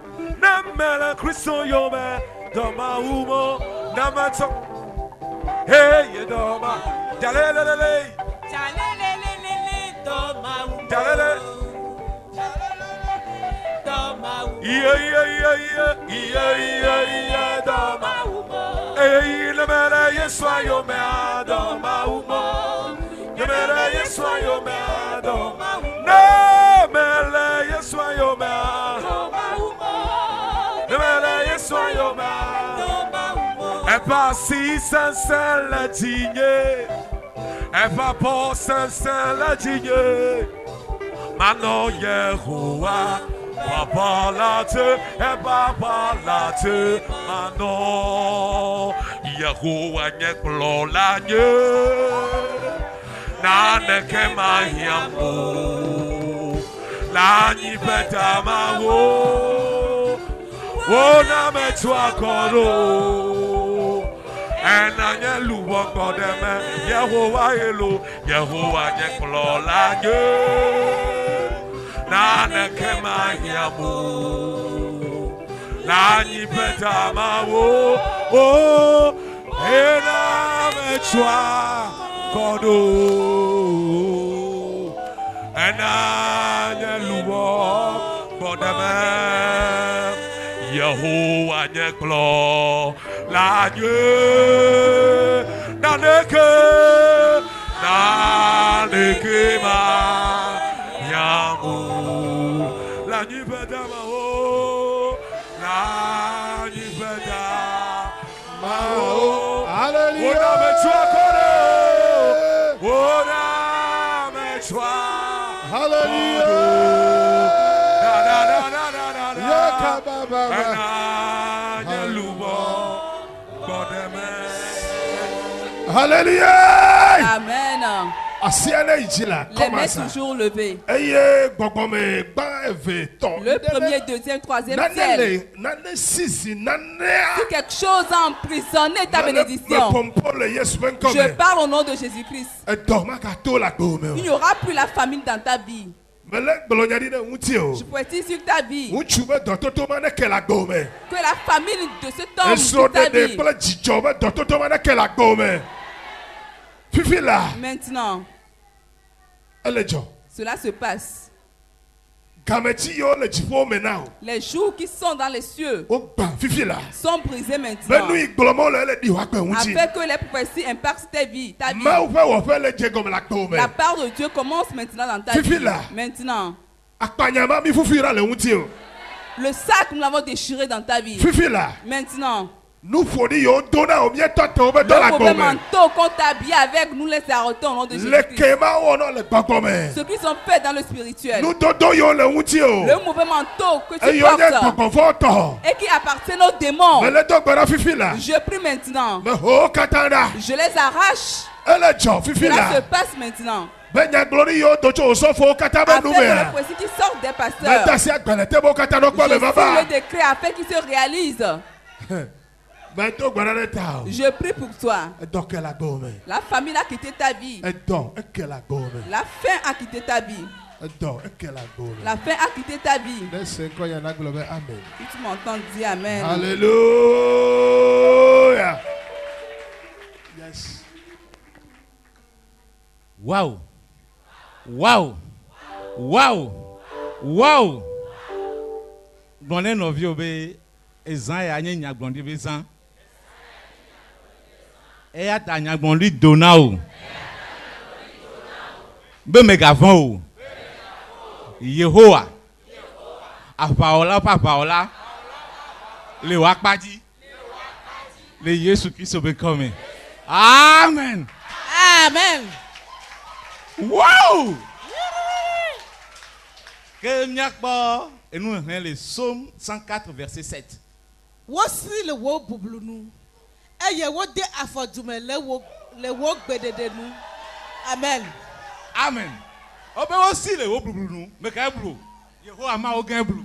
Nemela Kristo yomea doma umo. Namato. Hey doma. Jalelele. Doma umo. Jalele. Doma umo. Yeah doma umo. Hey nemela Yesu yomea doma umo. Nemela Yesu yomea doma umo. Nemela Yesu yomea doma umo. Nemela Yesu yomea doma umo. Epa si sensen la digne. Epa po sensen la digne. Mano Yehowa Papa late, Papa late, Mano Yehowa nye kplɔla nye naneke mahiãmo le anyiƒe tamawo wona metu akɔ ɖo enanye luwɔ gbɔ ɖe me Yehowa yelo Yehowa nye kplɔla nye naneke mahiãmo le anyiƒe tamawo ena metu akɔ ɖo enanye luwɔ gbɔ ɖe me Yehowa nye kplɔla nye naneke mahiãmo le anyiƒe tamawo le anyiƒe tamawo wona metu akɔ ɖo wona metu akɔ ɖo Hallelujah. Amen. Les mains toujours levées. Le premier, deuxième, troisième ciel. Si quelque chose a emprisonné ta bénédiction, je parle au nom de Jésus-Christ. Il n'y aura plus la famine dans ta vie. Je précise sur ta vie que la famille de cet homme sur ta vie. Maintenant, cela se passe. Les jours qui sont dans les cieux sont brisés maintenant. Afin que les prophéties impactent ta vie. La part de Dieu commence maintenant dans ta vie. Maintenant, le sac, nous l'avons déchiré dans ta vie. Maintenant, le mauvais manteau qu'on t'habille avec, nous les arrêtons au nom de Jésus-Christ. Ceux qui sont faits dans le spirituel. Le mauvais manteau que tu portes et qui appartient aux démons. Je prie maintenant. Je les arrache. Cela se passe maintenant. Afin que les prophéties qui sortent des pasteurs, je signe le décret afin qu'ils se réalisent. Je prie pour toi. La famille a quitté ta vie. La faim a quitté ta vie. La faim a quitté ta vie. Si tu m'entends, dis Amen. Alléluia. Yes. Wow. Wow. Wow. Wow. Bonne novio ezan ya nye nyagbondi bezan e ya ta nyagbondi dona o be megavon o Yehowa apaola papaola le wakpaji le Yesu Kristo be coming. Amen. Amen. Wow. Que nyakbo et nous avons le psaume 104 verset 7. Voici le wo boublu nous. Eye wo de afodume le wo gbedede nous. Amen. Amen. Obe aussi le wo boublu nous. Me ka blue. Yehowa ma o gen blue.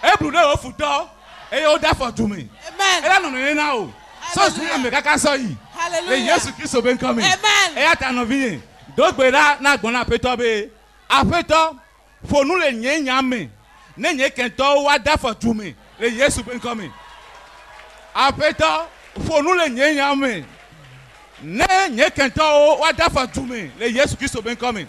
E blue na o futo. E o da fodume. Amen. E la no ne na o. So si me kaka so yi. Hallelujah. Le Yesu Kristo ben coming. Amen. E ata no vie. Do gbera na gbona peto be. Apeto fo nu le nyame. Ne nye kento wa da fodume. Le Yesu ben coming. Apeto fo nu le nyame. Ne nye kento wa da fodume. Le Yesu Kristo ben coming.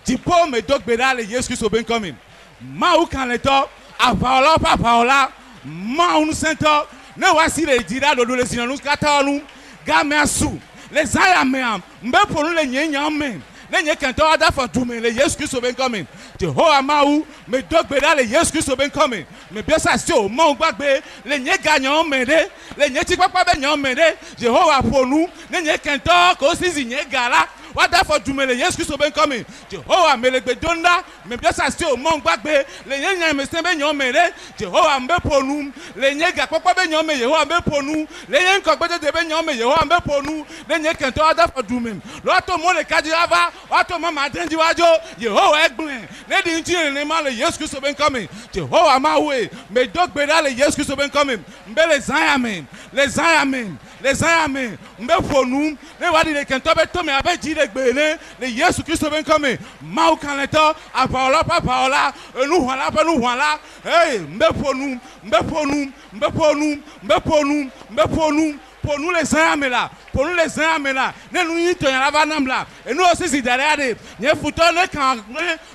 Tipo me do gbera le Yesu Kristo ben coming. Ma u kan le to apaola papaola ma unu sento ne wasi le dira do le sinanu kata nu ga me asu le zaya me am mbe ponu le nyame le nye kento ada for dume le Yesu Kristo ben coming Jehovah mau me dogbeda le Yesu Kristo ben coming me biasa si o mo gbagbe le nye ganyan me de le nye ti papa be nyan me de Jehovah ponu le nye kento ko sisi nye gala What that for Jumele? Yes, Christ ben coming. Jehovah melekbe donda. Me biasa still mon gbagbe. Le nyanya me sembe nyomere. Jehovah mbe ponu. Le nyega papa be nyome Jehovah mbe ponu. Le nyenko gbede de be nyome Jehovah mbe ponu. Le nyekento what that for Jumem. Lo to mo le kadiava. What to mama denji wajo. Jehovah egblen. Ne di nti ne ma le yes Christ ben coming. Jehovah ma we. Me dog beda le yes Christ ben coming. Mbe les amen. Les amen. Les amen. Mbe ponu. Ne wadi le kento be to me abe ji le gbene. Le yes Christ ben coming. Ma o kanleto apaola papaola. Enu wala pa nu wala. Hey, mbe ponu. Mbe ponu. Mbe ponu. Mbe ponu. Mbe ponu. Pour nous les âmes là, pour nous les âmes là, nous nous tenons la vanam là, et nous aussi c'est derrière, nous foutons les camps,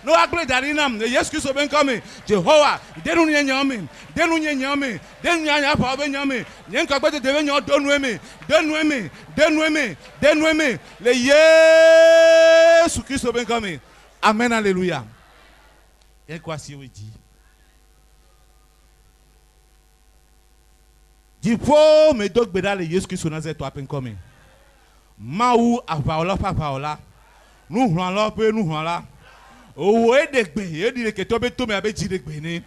nous appelons d'arinam, nous yes qui sont bien comme Jehovah, dès nous n'y sommes, dès nous n'y sommes, dès nous n'y a pas bien sommes, n'y a pas de devenir de nous les yes qui sont bien comme Amen, alléluia. Et quoi si oui dit? Dipo me dog bedale Yesu Kristo na zeto apen come. Maou apaola papaola. Nou hwan la pe nou hwan la. O e degbe, e di ke tobe to me abe ji degbe ni.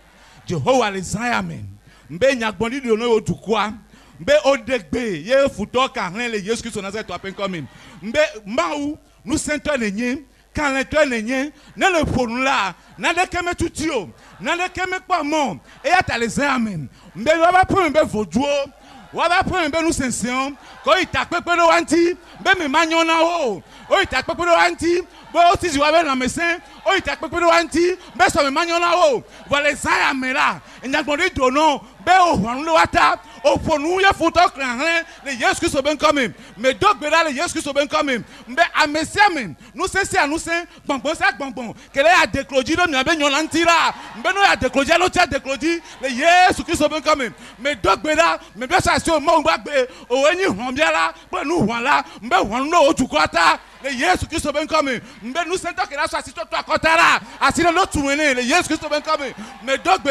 Jehovah le Zion. Mbe nyagbondi di ono otukwa. Mbe o degbe, ye futo kan le Yesu Kristo na zeto apen come. Mbe maou nou sento nenye. Quand les deux n'est le pôle là, n'a de keme tutio, n'a de keme pas mon, et à les amen. Mais on va prendre un peu vaudois, on va prendre un peu nous sensions, quand il t'a peu de anti, mais magnon na haut, oh il t'a peu de anti, bon aussi je vais dans mes seins, oh il t'a peu de anti, mais ça me magnon na haut, voilà les amen là, il n'y a pas de donon, ben au le wata. Au pour nous, il faut que les Yes qui sont bien comme eux. Mais donc, les Yes qui sont bien comme eux. Mais à Messie, nous c'est à nous c'est bon, ça bon. Quel est à déclodir, nous avons une lantira. Mais nous à déclodir, nous à déclodir, les Yes qui sont bien comme eux. Mais donc, mais bien ça, c'est au moment où on est là, nous voilà, mais on nous au tout quota. Les Yes qui sont bien comme eux. Mais nous sentons que là, ça c'est toi quota là. Assis dans l'autre tournée, les Yes qui sont bien comme eux. Mais donc,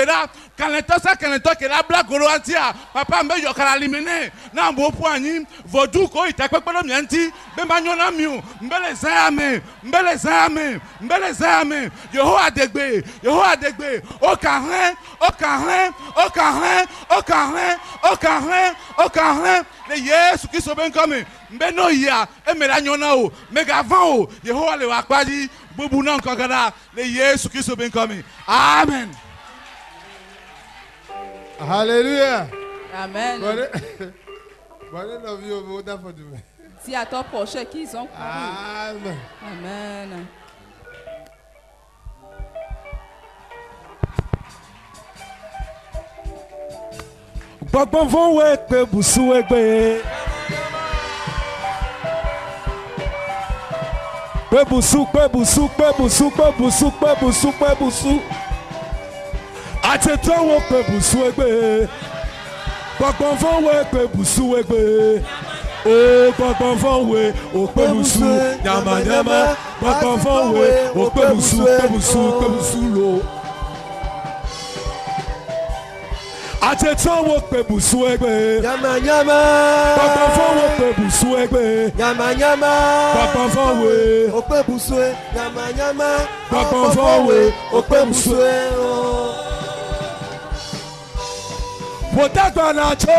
quand le temps que la blague antia, papa mbe yokala limene na mbo poani vodu ko itakpe pelo mianti be manyo na miu mbele zame Yehovah degbe o carré le Yesu qui sont bien comme mbe no ya e me la nyona o me gavan o Yehovah le wakwaji bubu na nkogada le Yesu qui sont bien comme amen. Hallelujah. Amen. Si à ton prochain qu'ils ont couru. Amen. Amen. Gbogbo fún wé pé bùsù wé gbé. Pé bùsù. Àti tó wó pé bùsù wé gbé. Gbogbo fún wé pé bùsù wé gbé. O gbogbo fún wé o pé bùsù yàmàyàmà. Gbogbo fún wé o pé bùsù lò. Àti tó wó pé bùsù wé gbé. Yàmàyàmà. Gbogbo fún wé pé bùsù wé gbé. Yàmàyàmà. Gbogbo fún wé o pé bùsù wé. Yàmàyàmà. Gbogbo fún wé o pé bùsù wé. Potagba na cho.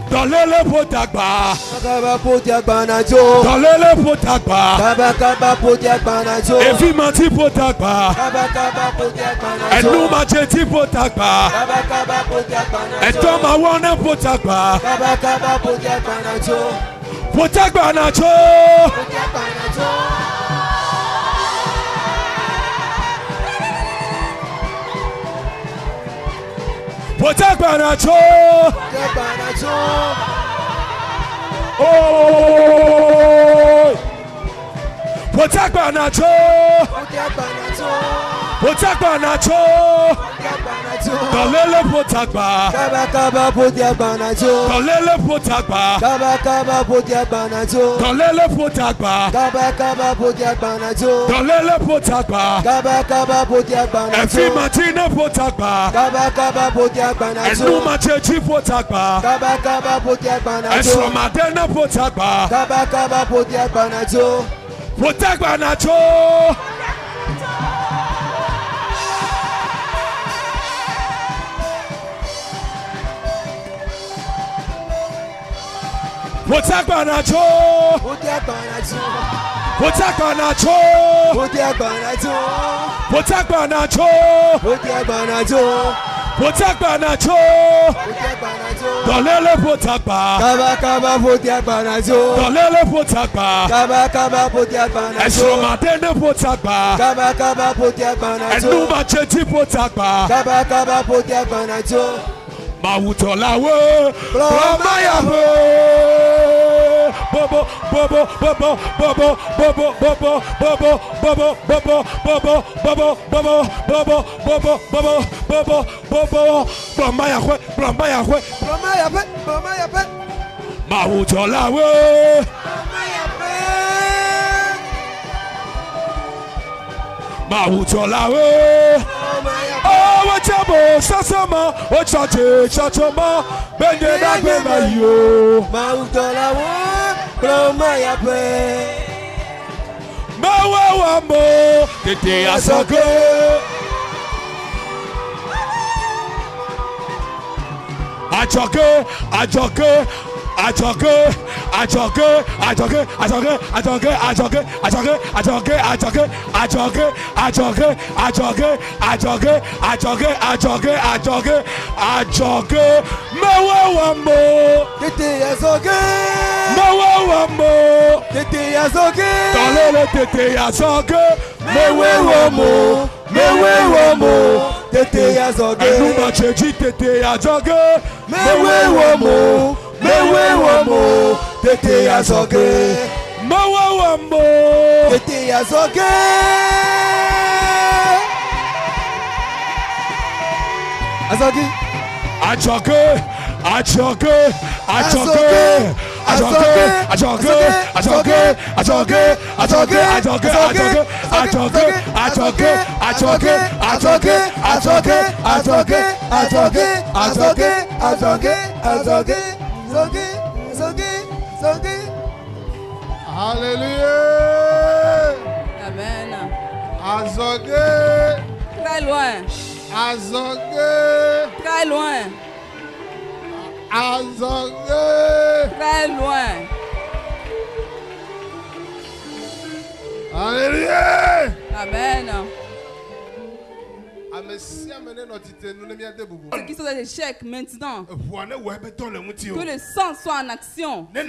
Dalele potagba. Kaba potagba na cho. Dalele potagba. Kaba potagba na cho. Efi mati potagba. Kaba potagba na cho. Enu majeti potagba. Kaba potagba na cho. Eto ma wona potagba. Kaba potagba na cho. Potagba na cho. Potagba na cho. Potagba na cho. Potagba na cho. Oh. Potagba na cho. Potagba na cho. Potagba nacho. Kolele potagba. Kaba kaba potagba nacho. Kolele potagba. Kaba kaba potagba nacho. Kolele potagba. Kaba kaba potagba nacho. Kolele potagba. Kaba kaba potagba nacho. Efi matine potagba. Kaba kaba potagba nacho. Enu machechi potagba. Kaba kaba potagba nacho. Esro madena potagba. Kaba kaba potagba nacho. Potagba nacho. Potagba nacho. Potagba nacho. Potagba nacho. Potagba nacho. Potagba nacho. Potagba nacho. Potagba nacho. Potagba nacho. Kolele potagba. Kaba kaba potagba nacho. Kolele potagba. Kaba kaba potagba nacho. Esro madena potagba. Kaba kaba potagba nacho. Enu machechi potagba. Kaba kaba potagba nacho. Mawutolawe. Brahmayawe. Bobo bobo bobo bobo bobo bobo bobo bobo bobo bobo bobo bobo bobo bobo bobo bobo bobo Brahmayawe. Brahmayawe. Brahmayawe. Brahmayawe. Mawutolawe. Mawutolawe. Oh, wachabo sasama ochache chachoma bende dagbe mayo. Mawutolawe. Brahmayawe. Mawawamo tete asoke. Ajoke, ajoke, ajoke, ajoke, ajoke, ajoke, ajoke, ajoke, ajoke, ajoke, ajoke, ajoke, ajoke, ajoke, ajoke, ajoke, ajoke, ajoke, ajoke, mawawamo Tete asoke. mawawamo Tete asoke. talele tete asoke Mewewamo. Mewewamo. Tete asoke. enuma cheji tete ajoke Mewewamo. Mewewamo. Tete asoke. mawawamo Tete asoke. Asoke. ajoke, ajoke, ajoke, ajoke, ajoke, ajoke, ajoke, ajoke, ajoke, ajoke, ajoke, ajoke, ajoke, ajoke, ajoke, ajoke, Asoke. Asoke. Asoke. Asoke. Asoke. Asoke. Alléluia. Amen. Azogue. Très loin. Azogue. Très loin. Azogue. Très loin. Alléluia. Amen. Ceux qui sont dans l'échec maintenant, que le sang soit en action. Si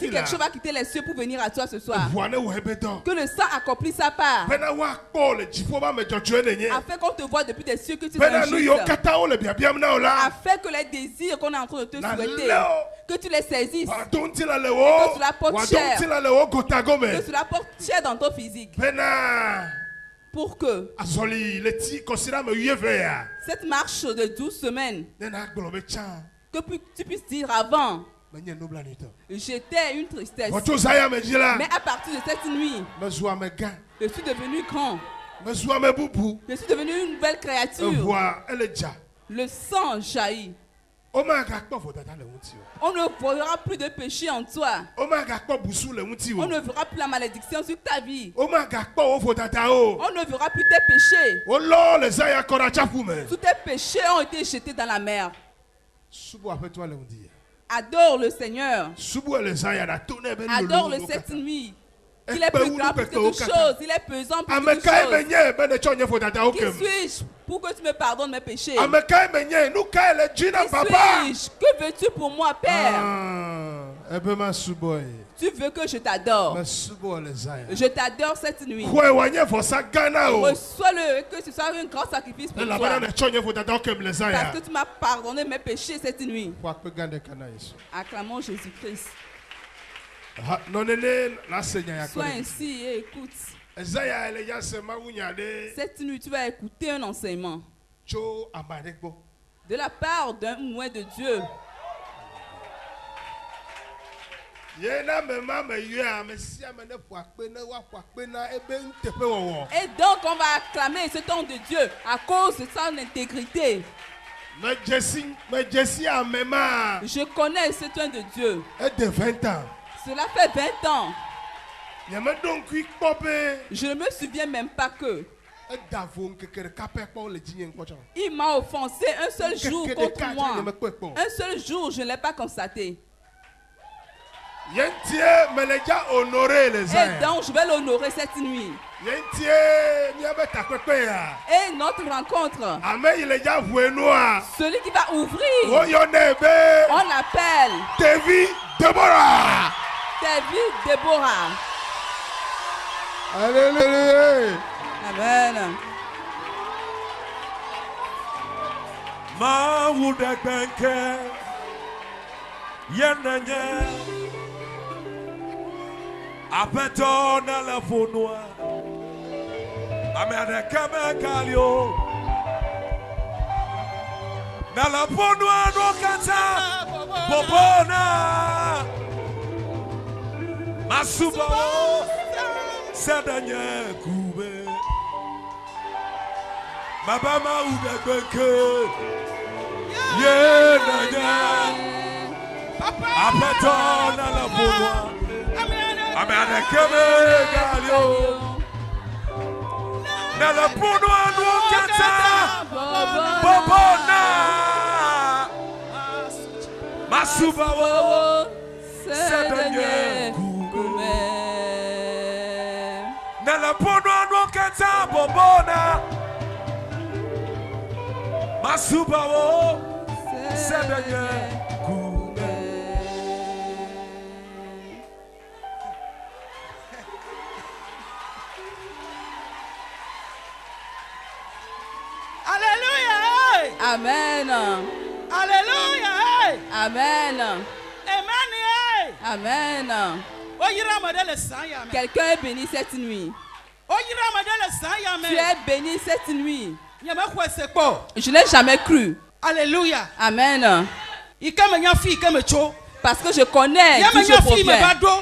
quelque chose va quitter les cieux pour venir à toi ce soir, que le sang accomplisse sa part, afin qu'on te voit depuis des cieux que tu es juste, afin que les désirs qu'on est en train de te souhaiter, que tu les saisisses, et que cela porte cher, que cela porte cher dans ton physique. Pour que cette marche de 12 semaines, que tu puisses dire avant, j'étais une tristesse, mais à partir de cette nuit, je suis devenu grand, je suis devenu une nouvelle créature. Le sang jaillit. On ne verra plus de péché en toi. On ne verra plus la malédiction sur ta vie. On ne verra plus tes péchés. Tous tes péchés ont été jetés dans la mer. Adore le Seigneur. Adore le cette nuit. Il est plus grand pour toute chose. Il est pesant pour toute chose. Qui suis-je pour que tu me pardonnes mes péchés? Qui suis-je? Que veux-tu pour moi, Père? Tu veux que je t'adore. Je t'adore cette nuit. Reçois-le et que ce soit un grand sacrifice pour toi. Parce que tu m'as pardonné mes péchés cette nuit. Acclamons Jésus-Christ. Sois ainsi et écoute. Cette nuit, tu vas écouter un enseignement de la part d'un moine de Dieu. Et donc on va acclamer ce temps de Dieu à cause de son intégrité. Je connais ce temps de Dieu. Cela fait 20 ans. Je ne me souviens même pas que il m'a offensé un seul jour contre moi. Un seul jour, je ne l'ai pas constaté. Et donc, je vais l'honorer cette nuit. Et notre rencontre, celui qui va ouvrir, on l'appelle David Deborah. Alléluia. Amen. Ma wudebenke yenanye apeto na la fonwa amede kame kalio na la fonwa no kata bobona masuba sedanye kube Mabama udebenke yenanya apeto na la fonwa amede kame kalio na la fonwa no kata bobona masuba sedanye kube na la fonwa no kata bobona Masuba wo sedanye kube. Alléluia. Amen. Alléluia. Amen. Amen. Amen. Quelqu'un est béni cette nuit. Tu es béni cette nuit. Je n'ai jamais cru. Alléluia. Amen. Parce que je connais d'où je proviens.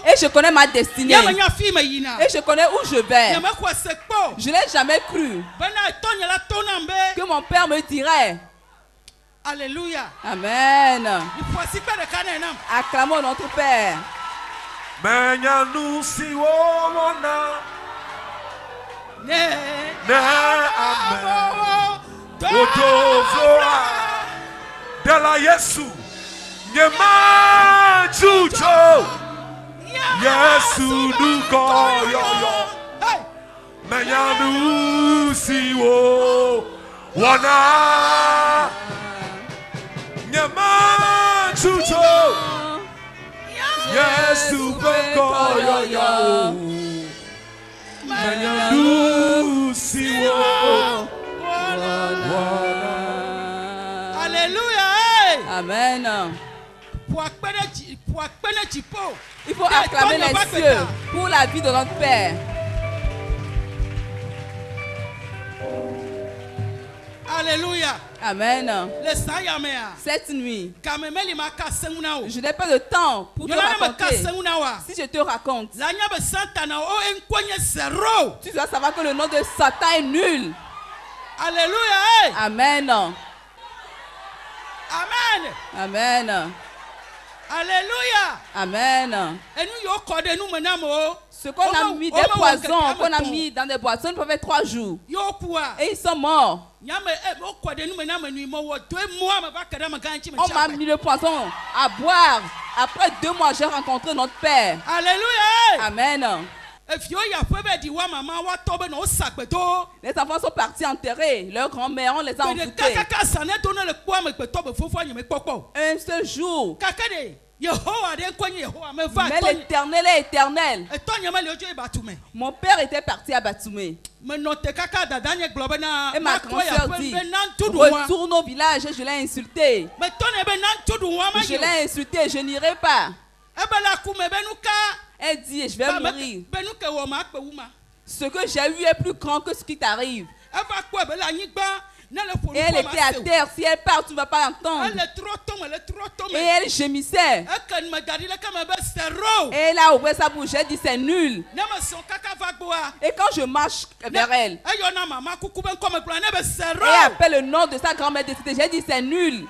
Et je connais ma destinée. Et je connais où je vais. Je n'ai jamais cru que mon père me dirait. Alléluia. Amen. Acclamons notre Père. Otofora de la Yesu Nyema Chucho Yesu Nuko Yoyo Menyanu Siwo Wana Nyema Chucho Yesu Nuko Yoyo Menyanu Siwo Alléluia. Amen. Il faut acclamer les cieux pour la vie de notre Père. Alléluia. Amen. Cette nuit, je n'ai pas de temps pour te raconter. Si je te raconte, tu dois savoir que le nom de Satan est nul. Alléluia. Amen. Amen. Amen. Alléluia. Amen. Ce qu'on a mis des poisons, qu'on a mis dans des boissons, ils peuvent être 3 jours. Et ils sont morts. On m'a mis le poisson à boire. Après 2 mois, j'ai rencontré notre Père. Alléluia. Amen. Les enfants sont partis enterrer leur grand-mère, on les a envoûtés. Un seul jour. Mais l'Éternel est éternel. Mon père était parti à Batoumé. Et ma grand-sœur dit, retourne au village. Et je l'ai insulté. Je l'ai insulté, je n'irai pas. Elle dit, je vais mourir. Ce que j'ai eu est plus grand que ce qui t'arrive. Et elle était à terre. Si elle part, tu ne vas pas l'entendre. Et elle gémissait. Et elle a ouvert sa bouche. Elle dit c'est nul. Et quand je marche vers elle, et appelle le nom de sa grand-mère décédée, j'ai dit c'est nul.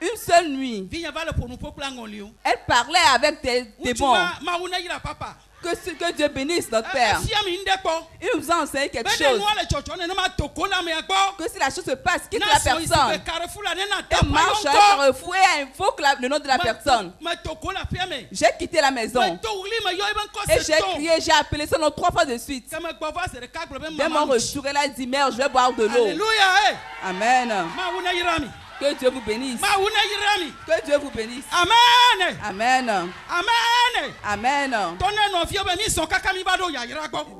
Une seule nuit, elle parlait avec des démons. Que Dieu bénisse notre Père. Il nous a enseigné quelque chose. Que si la chose se passe, quitte la personne. Et marche à un carrefour et invoque le nom de la personne. J'ai quitté la maison. Et j'ai crié, j'ai appelé son nom 3 fois de suite. Dès mon retour, elle a dit, mère, je vais boire de l'eau. Amen. Que Dieu vous bénisse. Que Dieu vous bénisse. Amen. Amen. Amen. Amen.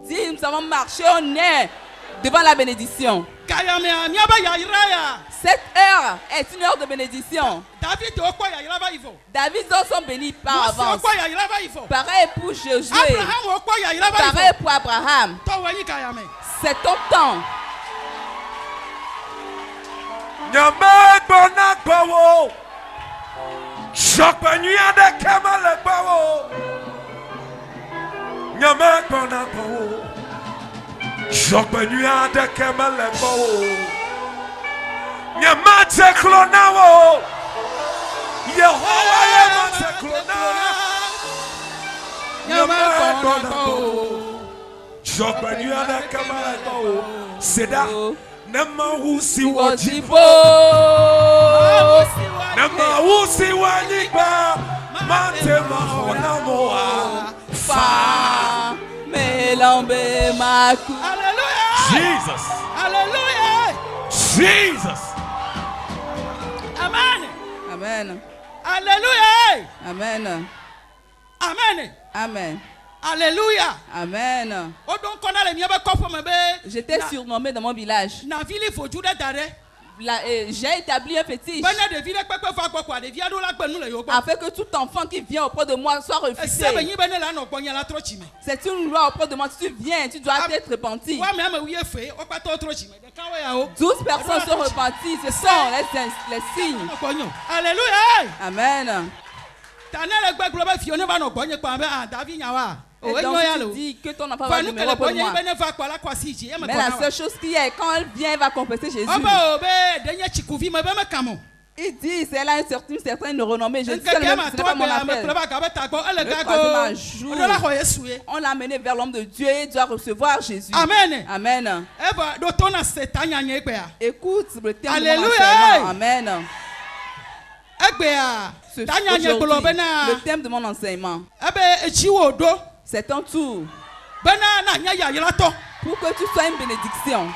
Dis, nous avons marché, on est devant la bénédiction. Cette heure est une heure de bénédiction. David sont bénis par avance. Pareil pour Josué. Pareil pour Abraham. C'est ton temps. Nyame bona gbawo Jokpenu ade kema le gbawo Nyame bona gbawo Jokpenu ade kema le gbawo Nyame teklona wo Yehowa yema teklona Nyame bona gbawo Jokpenu ade kema le gbawo Seda Nama usi wajibo Nama usi wajiba Mate mahonamoa Fa Melambe maku. Hallelujah. Jesus. Hallelujah. Jesus. Amen. Amen. Hallelujah. Amen. Amen. Amen. Alléluia. Amen. J'étais surnommé dans mon village. J'ai établi un fétiche afin que tout enfant qui vient auprès de moi soit refusé. C'est une loi auprès de moi. Si tu viens, tu dois être repenti. 12 personnes sont repenties. Ce sont les signes. Alléluia. Amen. Et donc tu dis que ton enfant va demeurer pour moi. Mais la seule chose qui est, quand elle vient, elle va confesser Jésus. Il dit, c'est là une certaine renommée. Je dis, ce n'est pas mon appel. Le troisième jour, on l'a amené vers l'homme de Dieu et il doit recevoir Jésus. Amen. Amen. Écoute le thème de mon enseignement. Amen. Le thème de mon enseignement. C'est ton tour. Pour que tu sois une bénédiction.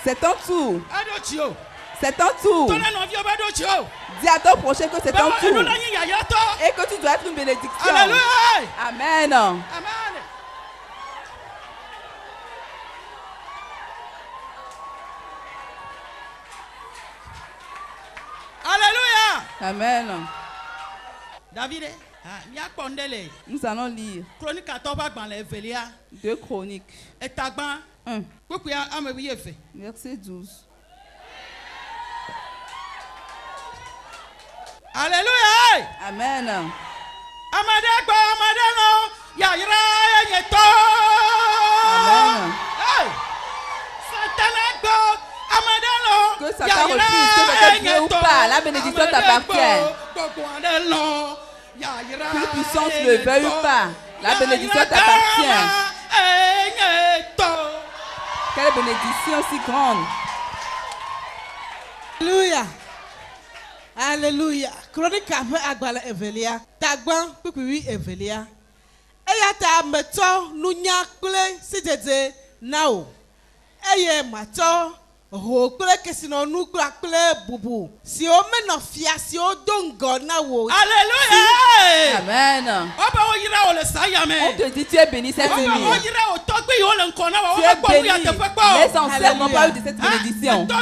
C'est ton tour. C'est ton tour. Dis à ton prochain que c'est ton tour. Et que tu dois être une bénédiction. Amen. Alléluia. Amen. David, nous allons lire 2 Chroniques 1, verset 12. Alléluia. Amen. Que ça t'a refuse, que tu es ou pas, la bénédiction t'appartient. Que puissance le veuille ou pas, la bénédiction t'appartient. Quelle bénédiction si grande. Alléluia. Alléluia. Chronique agbala evelia. Tagban pipi evelia. Eya ta meto nunya kle si dede now. Eye mato Amen. On te dit tu es béni cette nuit. Tu es béni. Les ancêtres n'ont pas eu de cette bénédiction. Tes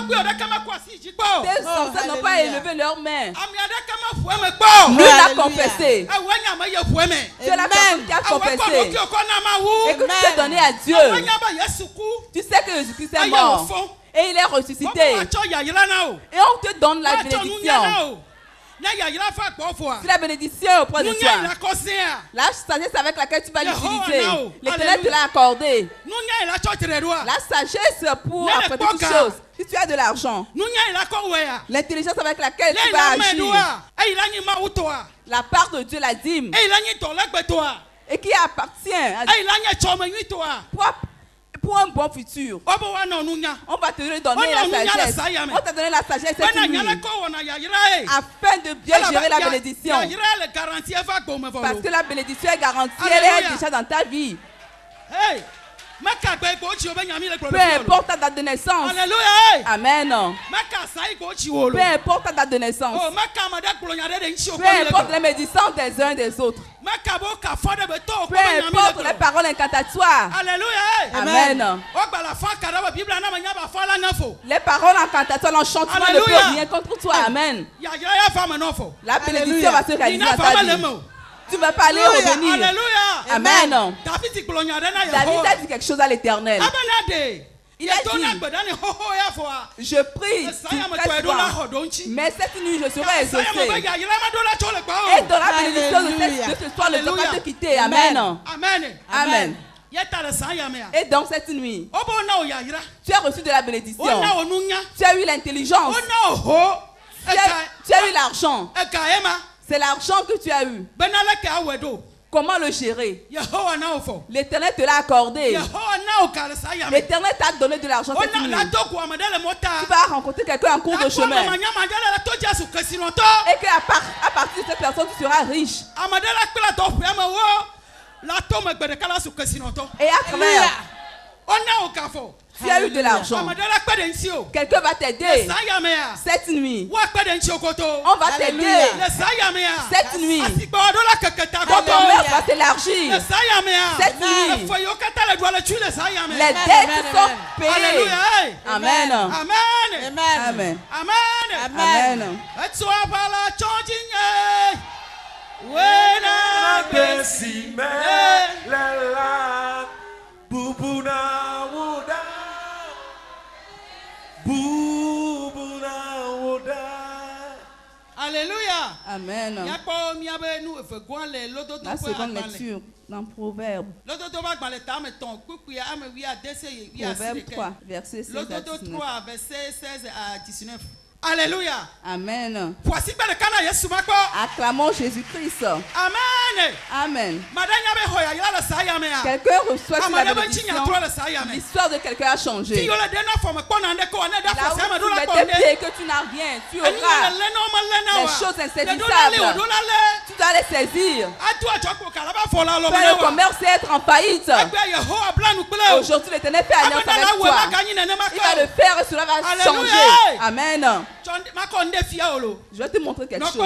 ancêtres n'ont pas élevé leurs mains. Lui l'a confessé. Tu es la personne qui a confessé. Et que tu t'es donné à Dieu. Tu sais que Jésus-Christ est mort. Et il est ressuscité. Et on te donne la bénédiction. Si la bénédiction est auprès de toi, la sagesse avec laquelle tu vas l'utiliser, l'Éternel te l'a accordé. La sagesse pour apprendre toutes choses. Si tu as de l'argent, l'intelligence avec laquelle tu vas agir, la part de Dieu, la dîme, et qui appartient à Dieu pour un bon futur. On va te donner la sagesse. On t'a donné la sagesse cette nuit afin de bien gérer la bénédiction. Parce que la bénédiction est garantie, elle est déjà dans ta vie. Peu importe ta date de naissance. Amen. Peu importe ta date de naissance. Peu importe les médicaments des uns et des autres. Peu importe les paroles incantatoires. Amen. Les paroles incantatoires, l'enchantement ne peut rien contre toi. Amen. La bénédiction va se réaliser dans ta vie. Tu vas pas aller revenir. Amen. David a dit quelque chose à l'Éternel. Il a dit, je prie, mais cette nuit je serai exaucé. Et dans la bénédiction de ce soir, ne doit pas te quitter. Amen. Amen. Et dans cette nuit, tu as reçu de la bénédiction. Tu as eu l'intelligence. Tu as eu l'argent. C'est l'argent que tu as eu. Comment le gérer? L'Éternel te l'a accordé. L'Éternel t'a donné de l'argent cette nuit. Tu vas rencontrer quelqu'un en cours de chemin. Et qu'à partir de cette personne, tu seras riche. Et à travers, tu as eu de l'argent. Quelqu'un va t'aider cette nuit. On va t'aider cette nuit. Ton commerce va s'élargir cette nuit. Les dettes sont payées. Amen. Amen. Amen. Amen. Alléluia. Amen. La seconde lecture dans Proverbe. Proverbe 3, verset 16 à 19. Alléluia. Amen. Acclamons Jésus-Christ. Amen. Amen. Quelqu'un reçoit la bénédiction. L'histoire de quelqu'un a changé. Là où tu mets tes pieds et que tu n'as rien, tu auras les choses insaisissables. Tu dois les saisir. Faire le commerce et être en faillite. Aujourd'hui, l'Éternel fait alliance avec toi. Il va le faire et cela va changer. Amen. Je vais te montrer quelque chose.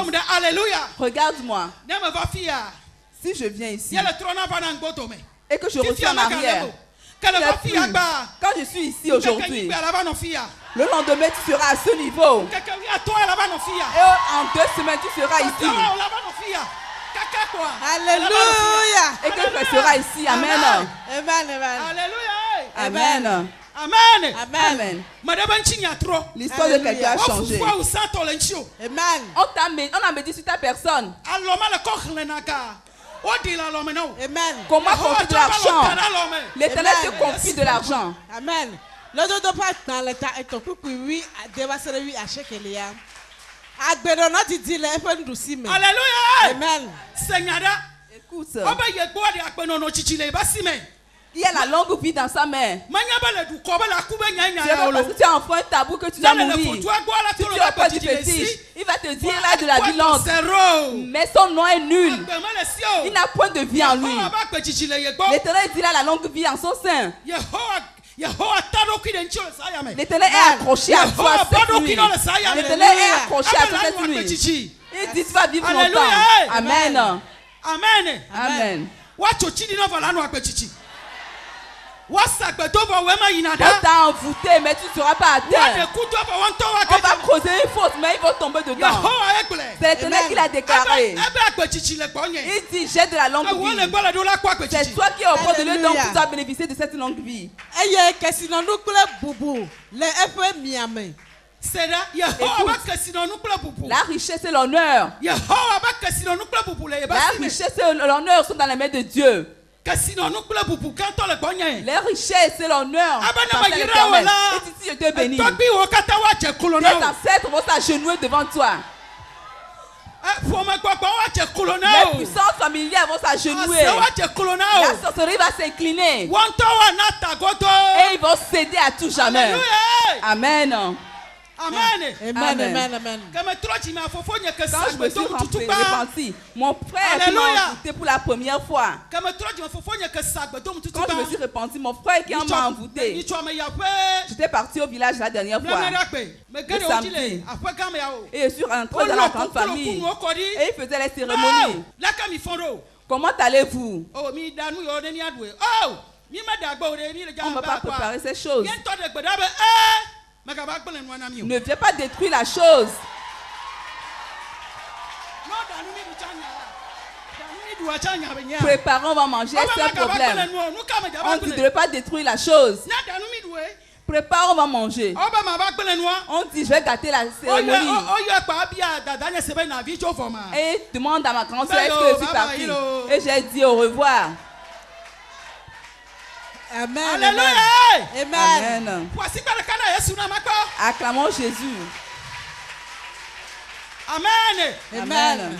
Regarde-moi. Si je viens ici et que je reviens en arrière, quand je suis ici aujourd'hui, le lendemain tu seras à ce niveau. Et en 2 semaines tu seras ici. Alléluia. Et que tu seras ici. Amen. Amen. Amen. Amen. L'histoire de quelqu'un a changé. Amen. On a médit sur ta personne. Amen. Comment confie de l'argent? L'Éternel te confie de l'argent. Amen. Alléluia. Amen. Écoute. Il y a la longue vie dans sa main. C'est pas parce que tu as enfant un tabou que tu dois mourir. Si tu as pas du fétiche, il va te dire là de la vie longue. Mais son nom est nul. Il n'a point de vie en lui. L'Éternel dit là la longue vie en son sein. L'éternel est accroché à toi cette nuit. L'éternel est accroché à toi cette nuit. Il dit tu vas vivre longtemps. Amen. Amen. Amen. On t'a envoûté, mais tu ne seras pas à terre. On va creuser une fosse, mais il va tomber dedans. C'est l'éternel qui l'a déclaré. Il dit j'ai de la longue vie. C'est toi qui es au bord de l'eau, donc tu dois bénéficier de cette longue vie. La richesse et l'honneur. La richesse et l'honneur sont dans les mains de Dieu. Les richesses et l'honneur sont à l'Éternel. Et si je te bénis, tes ancêtres vont s'agenouiller devant toi. Les puissances familiales vont s'agenouiller. La sorcellerie va s'incliner. Et ils vont céder à tout jamais. Amen. Amen. Amen. Amen. Quand je me suis repenti, mon frère qui m'a envoûté pour la première fois. Quand je me suis repenti, mon frère qui m'a envoûté. J'étais parti au village la dernière fois. Le samedi. Et je suis rentré dans la grande famille. Et ils faisaient les cérémonies. Comment allez-vous? On ne va pas préparer ces choses. Ne viens pas détruire la chose. Préparons, on va manger, c'est un problème. On ne devrait pas détruire la chose. Prépare, on va manger. On dit, je vais gâter la cérémonie. Et demande à ma grand-sœur, est-ce que je suis partie? Et j'ai dit au revoir. Amen. Alléluia. Amen. Acclamons Jésus. Amen. Amen.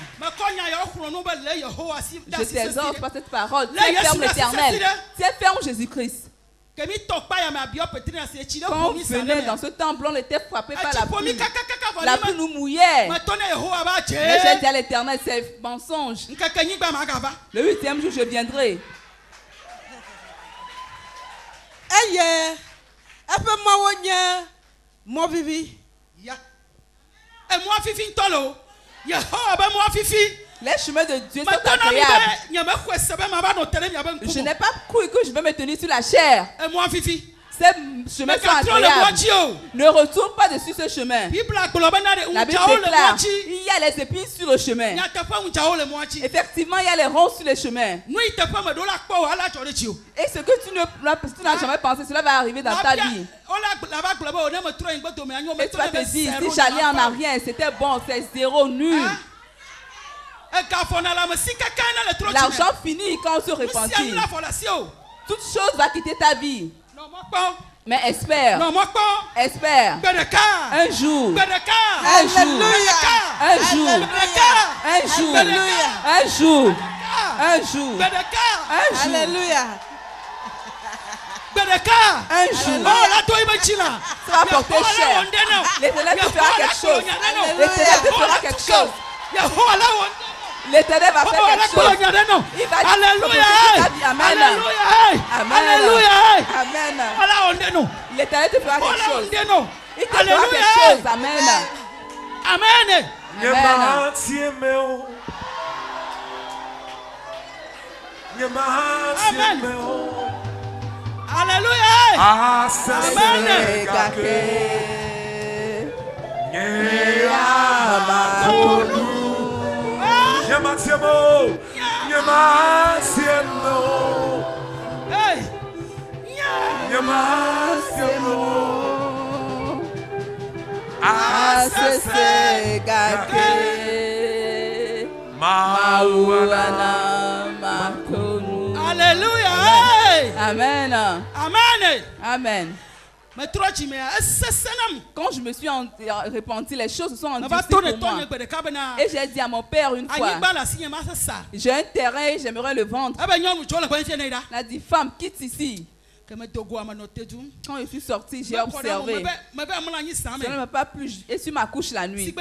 Je t'exhorte par cette parole. Tiens ferme l'Éternel. Tiens ferme Jésus-Christ. Quand on venait dans ce temple, on était frappé par la pluie. La pluie nous mouillait. Mais j'ai dit à l'Éternel, c'est mensonge. Le 8e jour, je viendrai. Moi vivi. Les chemins de Dieu sont agréables. Je n'ai pas cru que je vais me tenir sur la chair. Ces chemins sont agréables. Ne retourne pas dessus ce chemin. La Bible déclare, il y a les épines sur le chemin. Effectivement, il y a les ronds sur le chemin. Et ce que tu n'as jamais pensé, cela va arriver dans ta vie. Et tu vas te dire, si j'allais en arrière, c'était bon, c'est zéro, nul. L'argent finit quand on se repentit. Toute chose va quitter ta vie. Mais espère. Espère. Un jour. Un jour. Un jour. Un jour. Un jour. Un jour. Un jour. Alléluia. Un jour. Ça va porter cher. L'Éternel te fera quelque chose. L'Éternel te fera quelque chose. L'Éternel va faire quelque chose. Il va Alléluia. Amen. Alléluia. Amen. L'Éternel te fera quelque chose. Il te fera quelque chose. Amen. Amen. Amen. Alléluia. Amen. Alléluia. Amen. Amen. Amen. Quand je me suis repenti, les choses se sont endurcies pour moi. Et j'ai dit à mon père une fois, j'ai un terrain et j'aimerais le vendre. Il a dit, femme, quitte ici. Quand je suis sorti, j'ai observé. Je ne mets pas plus. Et sur ma couche la nuit. De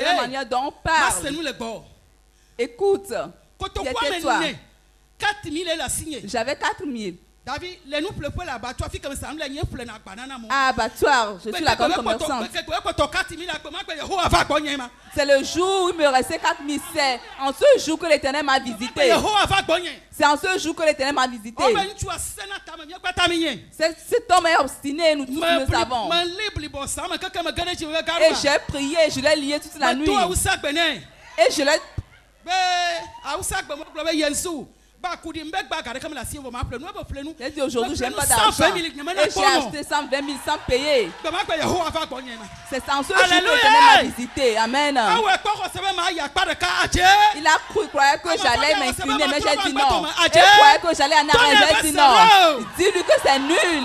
la manière dont on parle. Écoute, qui était toi? J'avais 4 000. abattoir, je suis la grande commerçante. C'est le jour où il me restait 4 000. C'est en ce jour que l'Éternel m'a visité. C'est en ce jour que l'Éternel m'a visité. Cet homme est obstiné, nous tous nous savons. Et j'ai prié, je l'ai lié toute la nuit. Et je l'ai... J'ai dit aujourd'hui, je n'ai pas d'argent. Et j'ai acheté 120 000 sans payer. C'est en ce jour que l'Éternel m'a visité. Amen. Il a cru, il croyait que j'allais m'incliner, mais j'ai dit non. Il croyait que j'allais en arrière, j'ai dit non. Dis-lui que c'est nul.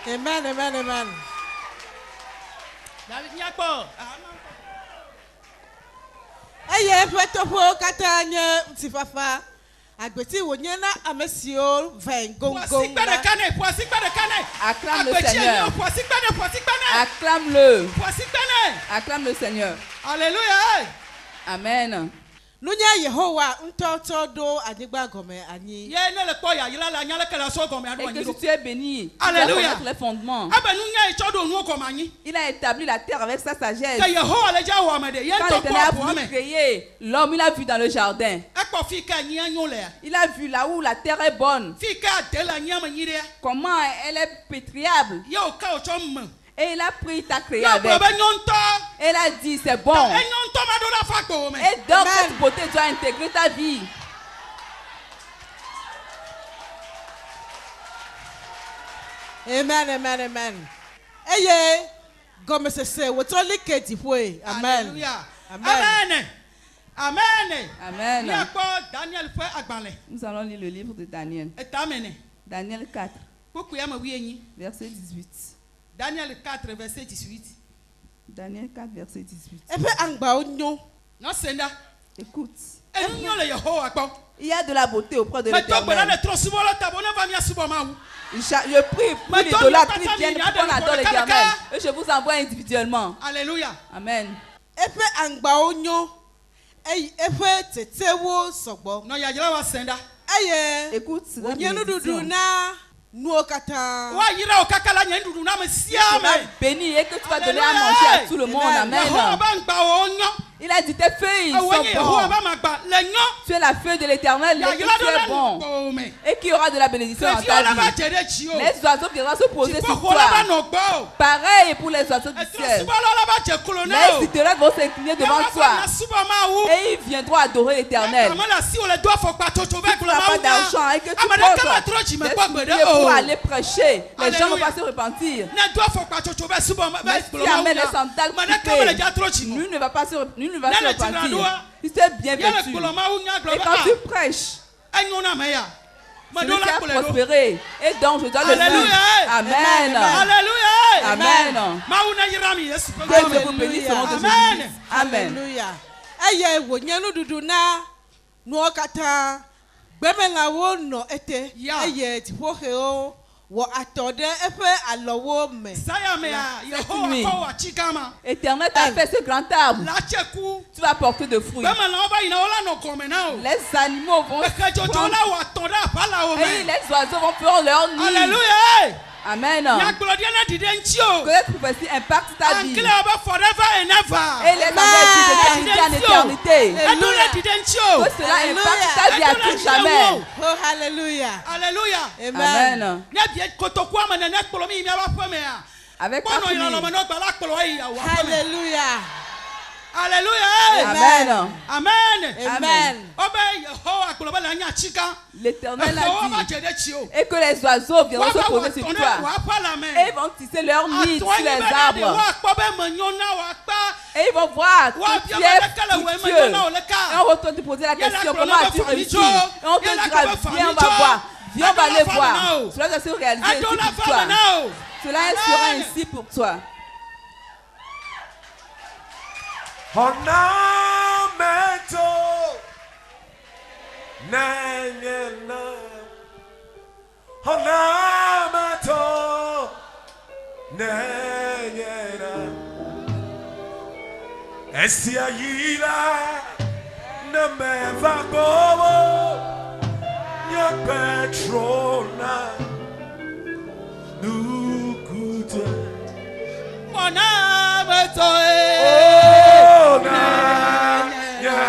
Amen, amen, amen. Eye fetopo katanya mtifafa agbeti wonyena amesio vengongo. Acclame le Seigneur. Acclame-le. Acclame le Seigneur. Alléluia. Amen. Nunya Yehowa ntoto do adigba gome ani. Et que si tu es béni, tu dois connaître les fondements. Il a établi la terre avec sa sagesse. Quand l'Éternel a voulu créer l'homme, il a vu dans le jardin. Il a vu là où la terre est bonne. Comment elle est pétriable. Et il a pris ta créé avec. Et il a dit c'est bon. Et donc cette beauté doit intégrer ta vie. Amen, amen, amen. Eye, comme c'est ça, vous allez quitter pour. Amen. Amen. Amen. Amen. Nous allons lire le livre de Daniel. Daniel 4. Verset 18. Daniel 4, verset 18. Daniel 4, verset 18. Écoute. Il y a de la beauté auprès de l'Éternel. Je prie pour l'idolâtrie vienne pour qu'on adore l'Éternel. Et je vous envoie individuellement. Alléluia. Amen. Écoute, nous kata. Tu vas bénir et que tu vas donner à manger à tout le monde. Amen. Il a dit tes feuilles sont bons. Tu es la feuille de l'Éternel et que tu es bon. Et qu'il y aura de la bénédiction dans ta vie. Les oiseaux viendront se poser sur toi. Pareil pour les oiseaux du ciel. Les citerelles vont s'incliner devant toi. Et ils viendront adorer l'Éternel. Si tu n'as pas d'argent et que tu prends pour aller prêcher, les gens ne vont pas se repentir. Mais si tu amènes les sandales coupées, lui ne va pas se repentir. Si tu es bien vêtu et quand tu prêches, celui qui a prospéré et donc je dois le dire. Amen. Amen. Que Dieu vous bénisse au nom de Jésus. Amen. Aye wonyanu duduna no kata gbemela wo no ete aye tipoheo wo atode efe alowo me. Éternel t'a fait ce grand arbre. Tu vas porter de fruits. Les animaux vont et les oiseaux vont faire leur nid. Alléluia. Amen. Que cette prophétie impacte ta vie. Et les années d'éternité en éternité. Que cela impacte ta vie à tout jamais. Oh, alléluia. Alléluia. Amen. Avec ta famille. Alléluia. Alléluia. Amen. Amen. L'Éternel a dit et que les oiseaux viendront se poser sur toi et ils vont tisser leur nid sur les arbres et ils vont voir que tu es fructueux. Et on va te poser la question comment as-tu réussi et on te dira viens on va voir, viens on va aller voir. Cela va se réaliser ici pour toi. Cela sera ainsi pour toi. Ornamento Nanyena Ornamento Nanyena Esia Yila ne me va como ya petrona nous coûte mon âme toi oh na ya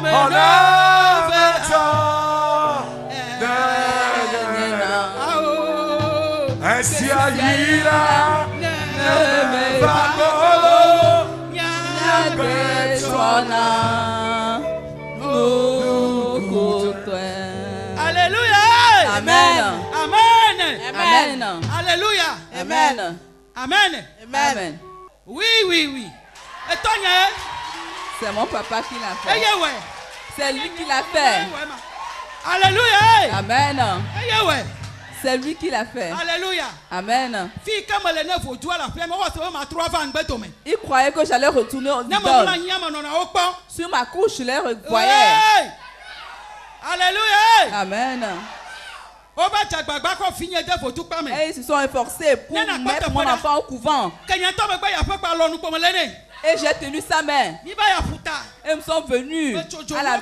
on a toi si agira ne me va como ya petrona nous coûte. Alléluia. Amen. Amen. Amen. Alléluia. Amen. Amen. Amen. Oui, oui, oui. Et toi, c'est mon papa qui l'a fait. Eh, ouais. C'est lui qui l'a fait. Alléluia. Amen. Eh, ouais. C'est lui qui l'a fait. Alléluia. Amen. Il croyait que j'allais retourner au idole. Sur ma couche, je les revoyais. Alléluia. Amen. Et ils se sont efforcés pour mettre mon enfant au couvent. Et j'ai tenu sa main. Et ils sont venus à la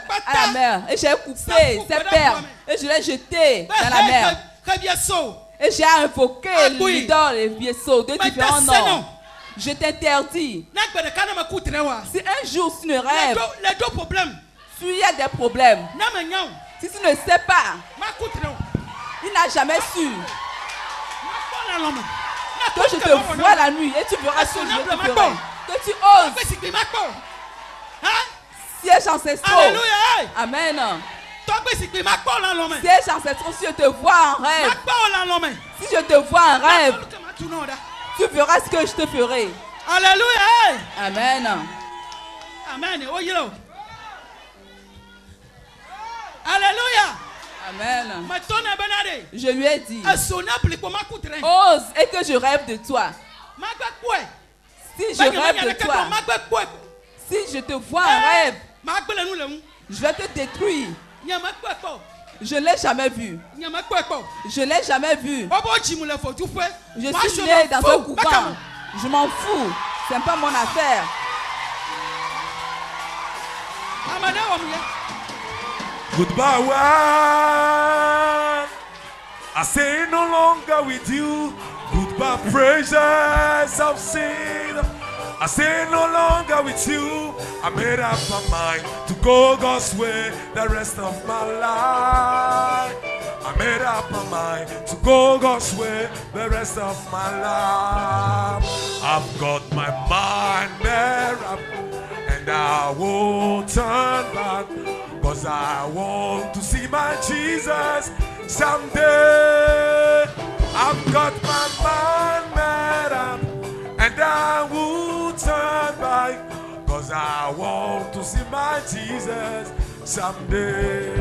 mer. Et j'ai coupé ses perles. Et je l'ai jeté dans la mer. Et j'ai invoqué l'idole et Bieso de différents noms. Je t'interdis. Si un jour tu ne rêves, s'il y a des problèmes, si tu ne sais pas, il n'a jamais su que je te vois la nuit et tu verras ce que je te ferai. Que tu oses. Siège ancestraux. Amen. Siège ancestraux, si je te vois en rêve. Si je te vois en rêve, tu verras ce que je te ferai. Alléluia. Amen. Amen. Alléluia. Amen. Je lui ai dit, ose et que je rêve de toi. Si je rêve de toi, si je te vois en rêve, je vais te détruire. Je ne l'ai jamais vu. Je ne l'ai jamais vu. Je suis né dans un couvent. Je m'en fous. Ce n'est pas mon affaire. Goodbye, one. I say no longer with you. Goodbye, precious of sin. I say no longer with you. I made up my mind to go God's way the rest of my life. I made up my mind to go God's way the rest of my life. I've got my mind made up and I won't turn back. Cause I want to see my Jesus someday. I've got my mind made up and I won't turn back. Cause I want to see my Jesus someday.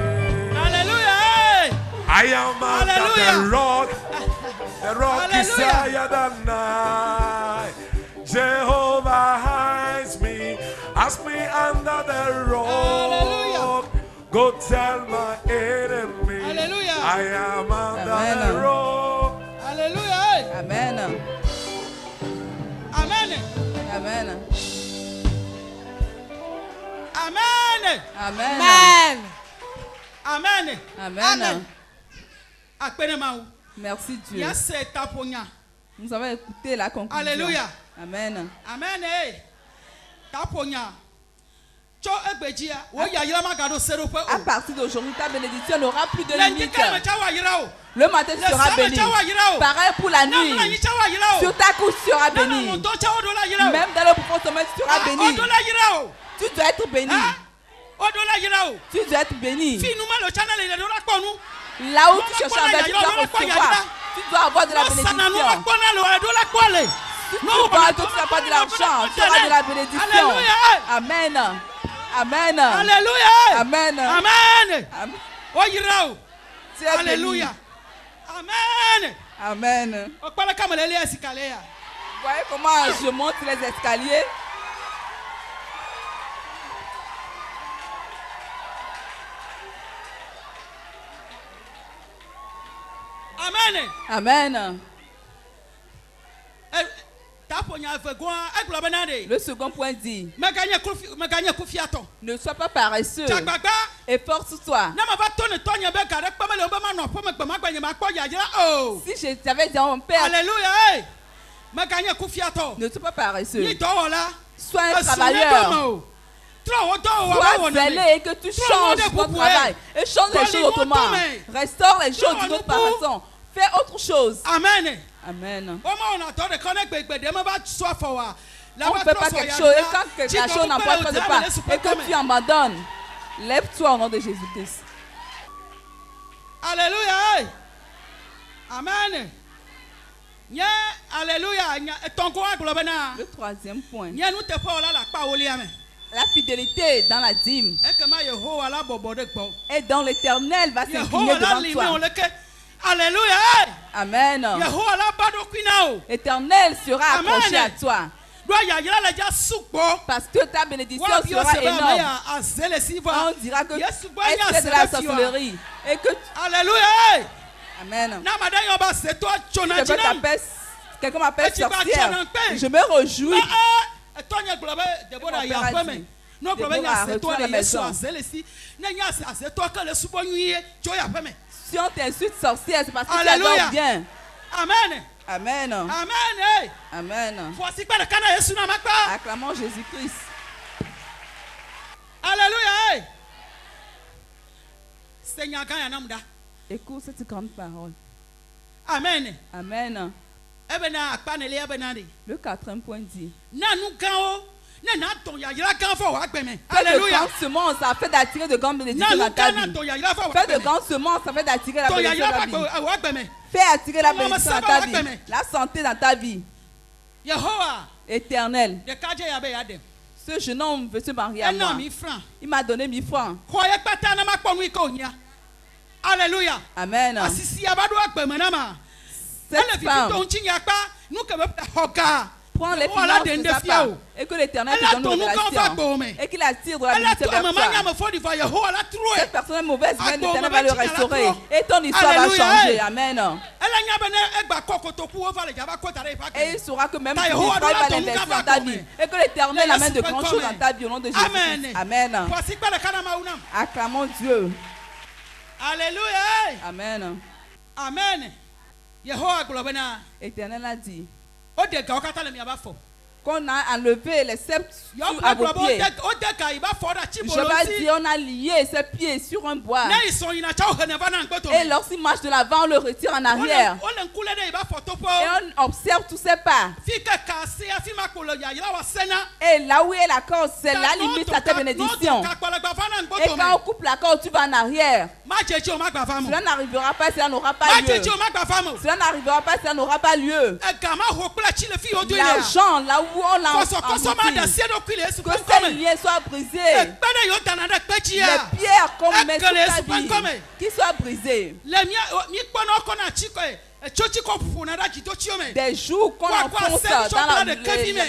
Hallelujah. I am under the rock. The rock is higher than I. Jehovah hides me. Ask me under the rock. Hallelujah. Go tell my enemy. Hallelujah. I am under the rock. Hallelujah. Amen. Amen. Amen. Amen. Amen. Amen. Amen. Amen. Merci Dieu. Nous avons écouté la conclusion. Alléluia. Amen. Amen. Taponya. À partir d'aujourd'hui, ta bénédiction n'aura plus de limite. Le matin, tu seras béni. Pareil pour la nuit. Sur ta couche, tu seras béni. Même dans le profond sommeil, tu seras béni. Tu dois être béni. Tu dois être béni. Là où tu cherches à mettre, tu dois recevoir. Tu dois avoir de la bénédiction. Si tu vois que tu n'as pas de l'argent, tu auras de la bénédiction. Amen. Amen. Alléluia. Amen. Amen. Amen. Alléluia. Amen. Amen. Vous voyez comment je monte les escaliers? Amen. Amen. Le second point dit: ne sois pas paresseux. Efforce-toi. Si je t'avais dit à mon père, alléluia, ne sois pas paresseux. Sois un travailleur. Sois zélé et que tu changes ton travail. Et change les choses autrement. Restaure les choses d'une autre façon. Fais autre chose. Amen. Amen. On ne fait pas quelque chose. Et quand quelque chose n'emporte pas et que tu abandonnes, lève-toi au nom de Jésus-Christ. Alléluia. Amen. Alléluia. Le troisième point: la fidélité dans la dîme. Et dans l'Éternel va s'incliner devant toi. Alléluia. Amen. L'Éternel sera accroché à toi. Parce que ta bénédiction sera énorme. On dira que c'est de la sorcellerie. Et que alléluia. Amen. Quelqu'un m'appelle sorcière. Je me réjouis. Si on t'insulte sorcière, c'est parce que tu adores bien. Amen. Amen. Amen. Amen. Acclamons Jésus-Christ. Alléluia. Écoute cette grande parole. Amen. Amen. Le quatrième point dit: fais de grandes semences afin d'attirer de grandes bénédictions dans ta vie. Fais de grandes semences afin d'attirer la bénédiction dans ta vie. Fais attirer la bénédiction dans ta vie. La santé dans ta vie. Éternel. Ce jeune homme veut se marier à moi. Il m'a donné 1000 francs. Alléluia. Amen. Cette femme prends les finances de sa part et que l'Éternel te donne une relation et qu'il attire de la bénédiction vers toi. Cette personne mauvaise, l'Éternel va le restaurer et ton histoire va changer. Amen. Et il saura que même si Israël va l'investir dans ta vie et que l'Éternel amène de grandes choses dans ta vie au nom de Jésus. Amen. Acclamons Dieu. Alléluia. Amen. Amen. Éternel a dit qu'on a enlevé les sceptres à vos pieds. Je vais dire, on a lié ses pieds sur un bois. Et lorsqu'il marche de l'avant, on le retire en arrière. Et on observe tous ses pas. Et là où est la corde, c'est la limite à ta bénédiction. Et quand on coupe la corde, tu vas en arrière. Cela n'arrivera pas, cela n'aura pas lieu. Cela n'arrivera pas, cela n'aura pas lieu. L'argent, là où on l'a embouti, que ces liens soient brisés. Les pierres qu'on met sur ta vie, qui soient brisées. Des jours qu'on enfonce dans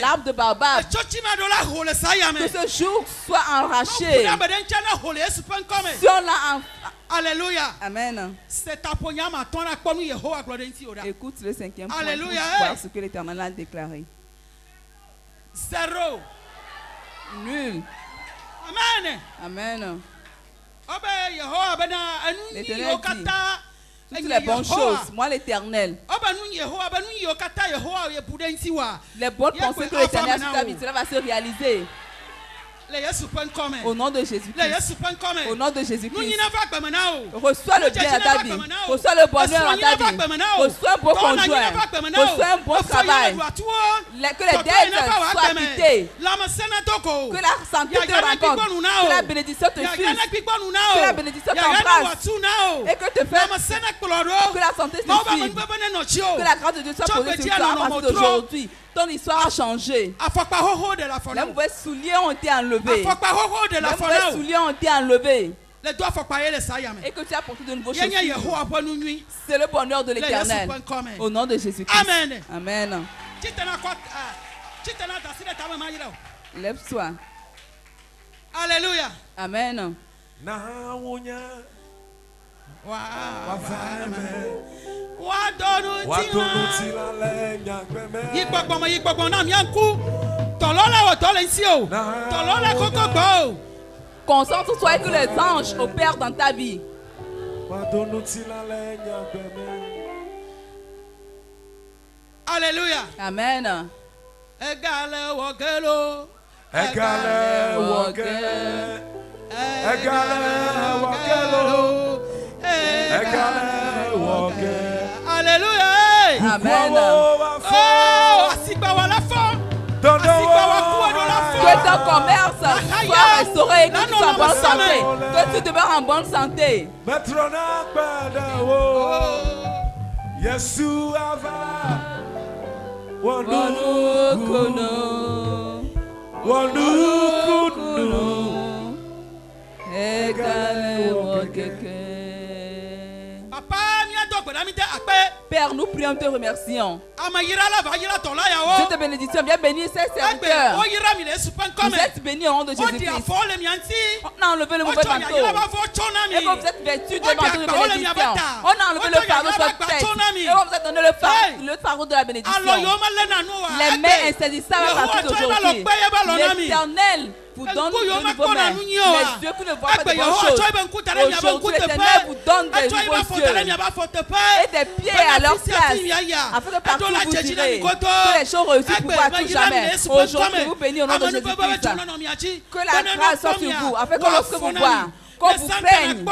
l'arbre de baobab, que ce jour soit enraché. Si on l'a alléluia. Amen. Écoute le cinquième point. Alléluia. Pour voir ce que l'Éternel a déclaré. 0. Nul. Amen. Amen. L'Éternel dit toutes les bonnes choses, moi l'Éternel. Les bonnes pensées que l'Éternel a sur ta vie, cela va se réaliser. Au nom de Jésus-Christ. Au nom de Jésus-Christ. Reçois le bien dans ta vie. Reçois le bonheur dans ta vie. Reçois un beau conjoint. Reçois un bon travail. Que les dettes soient quittées. Que la santé te rencontre. Que la bénédiction te suive. Que la bénédiction t'embrasse. Et que te fasse. Que la santé te suive. Que la grâce de Dieu soit posée sur toi à partir d'aujourd'hui. Ton histoire a changé. Les mauvais souliers ont été enlevés. Les mauvais souliers ont été enlevés. Et que tu as porté de nouveaux chaussures. C'est le bonheur de l'Éternel. Au nom de Jésus-Christ. Amen. Amen. Lève-toi. Alléluia. Amen. Concentre-toi que les anges opèrent dans ta vie. Alléluia. Amen. Egale wogelo. Egale wogelo. Egale wogelo. Egale wogelo. Alléluia. Amen. Oh, asigbawa la fo. Que ton commerce soit restauré et que tu sois en bonne santé. Que tu demeures en bonne santé. Père, nous prions, te remercions. Dieu te bénédiction, viens bénir ces serviteurs. Vous êtes bénis au nom de Jésus-Christ. On a enlevé le mauvais manteau. Et quand vous êtes vêtus de manteau de bénédiction, on a enlevé le fardeau sur votre tête. Et on vous a donné le fardeau de la bénédiction. Les mains insaisissables à partir d'aujourd'hui. L'Éternel vous donne de nouveaux mains. Les yeux qui ne voient pas de bonnes choses. Aujourd'hui, l'Éternel vous donne des nouveaux yeux. Et des pieds à leur place. Afin que partout vous direz que les choses réussissent pour vous à tout jamais. Aujourd'hui, vous bénis au nom de Jésus-Christ. Que la grâce soit sur vous. Afin que lorsque vous voyez, qu'on vous plaigne,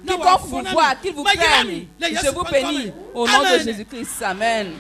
quiconque vous voit, qu'il vous plaigne. Je vous bénis au nom de Jésus-Christ. Amen.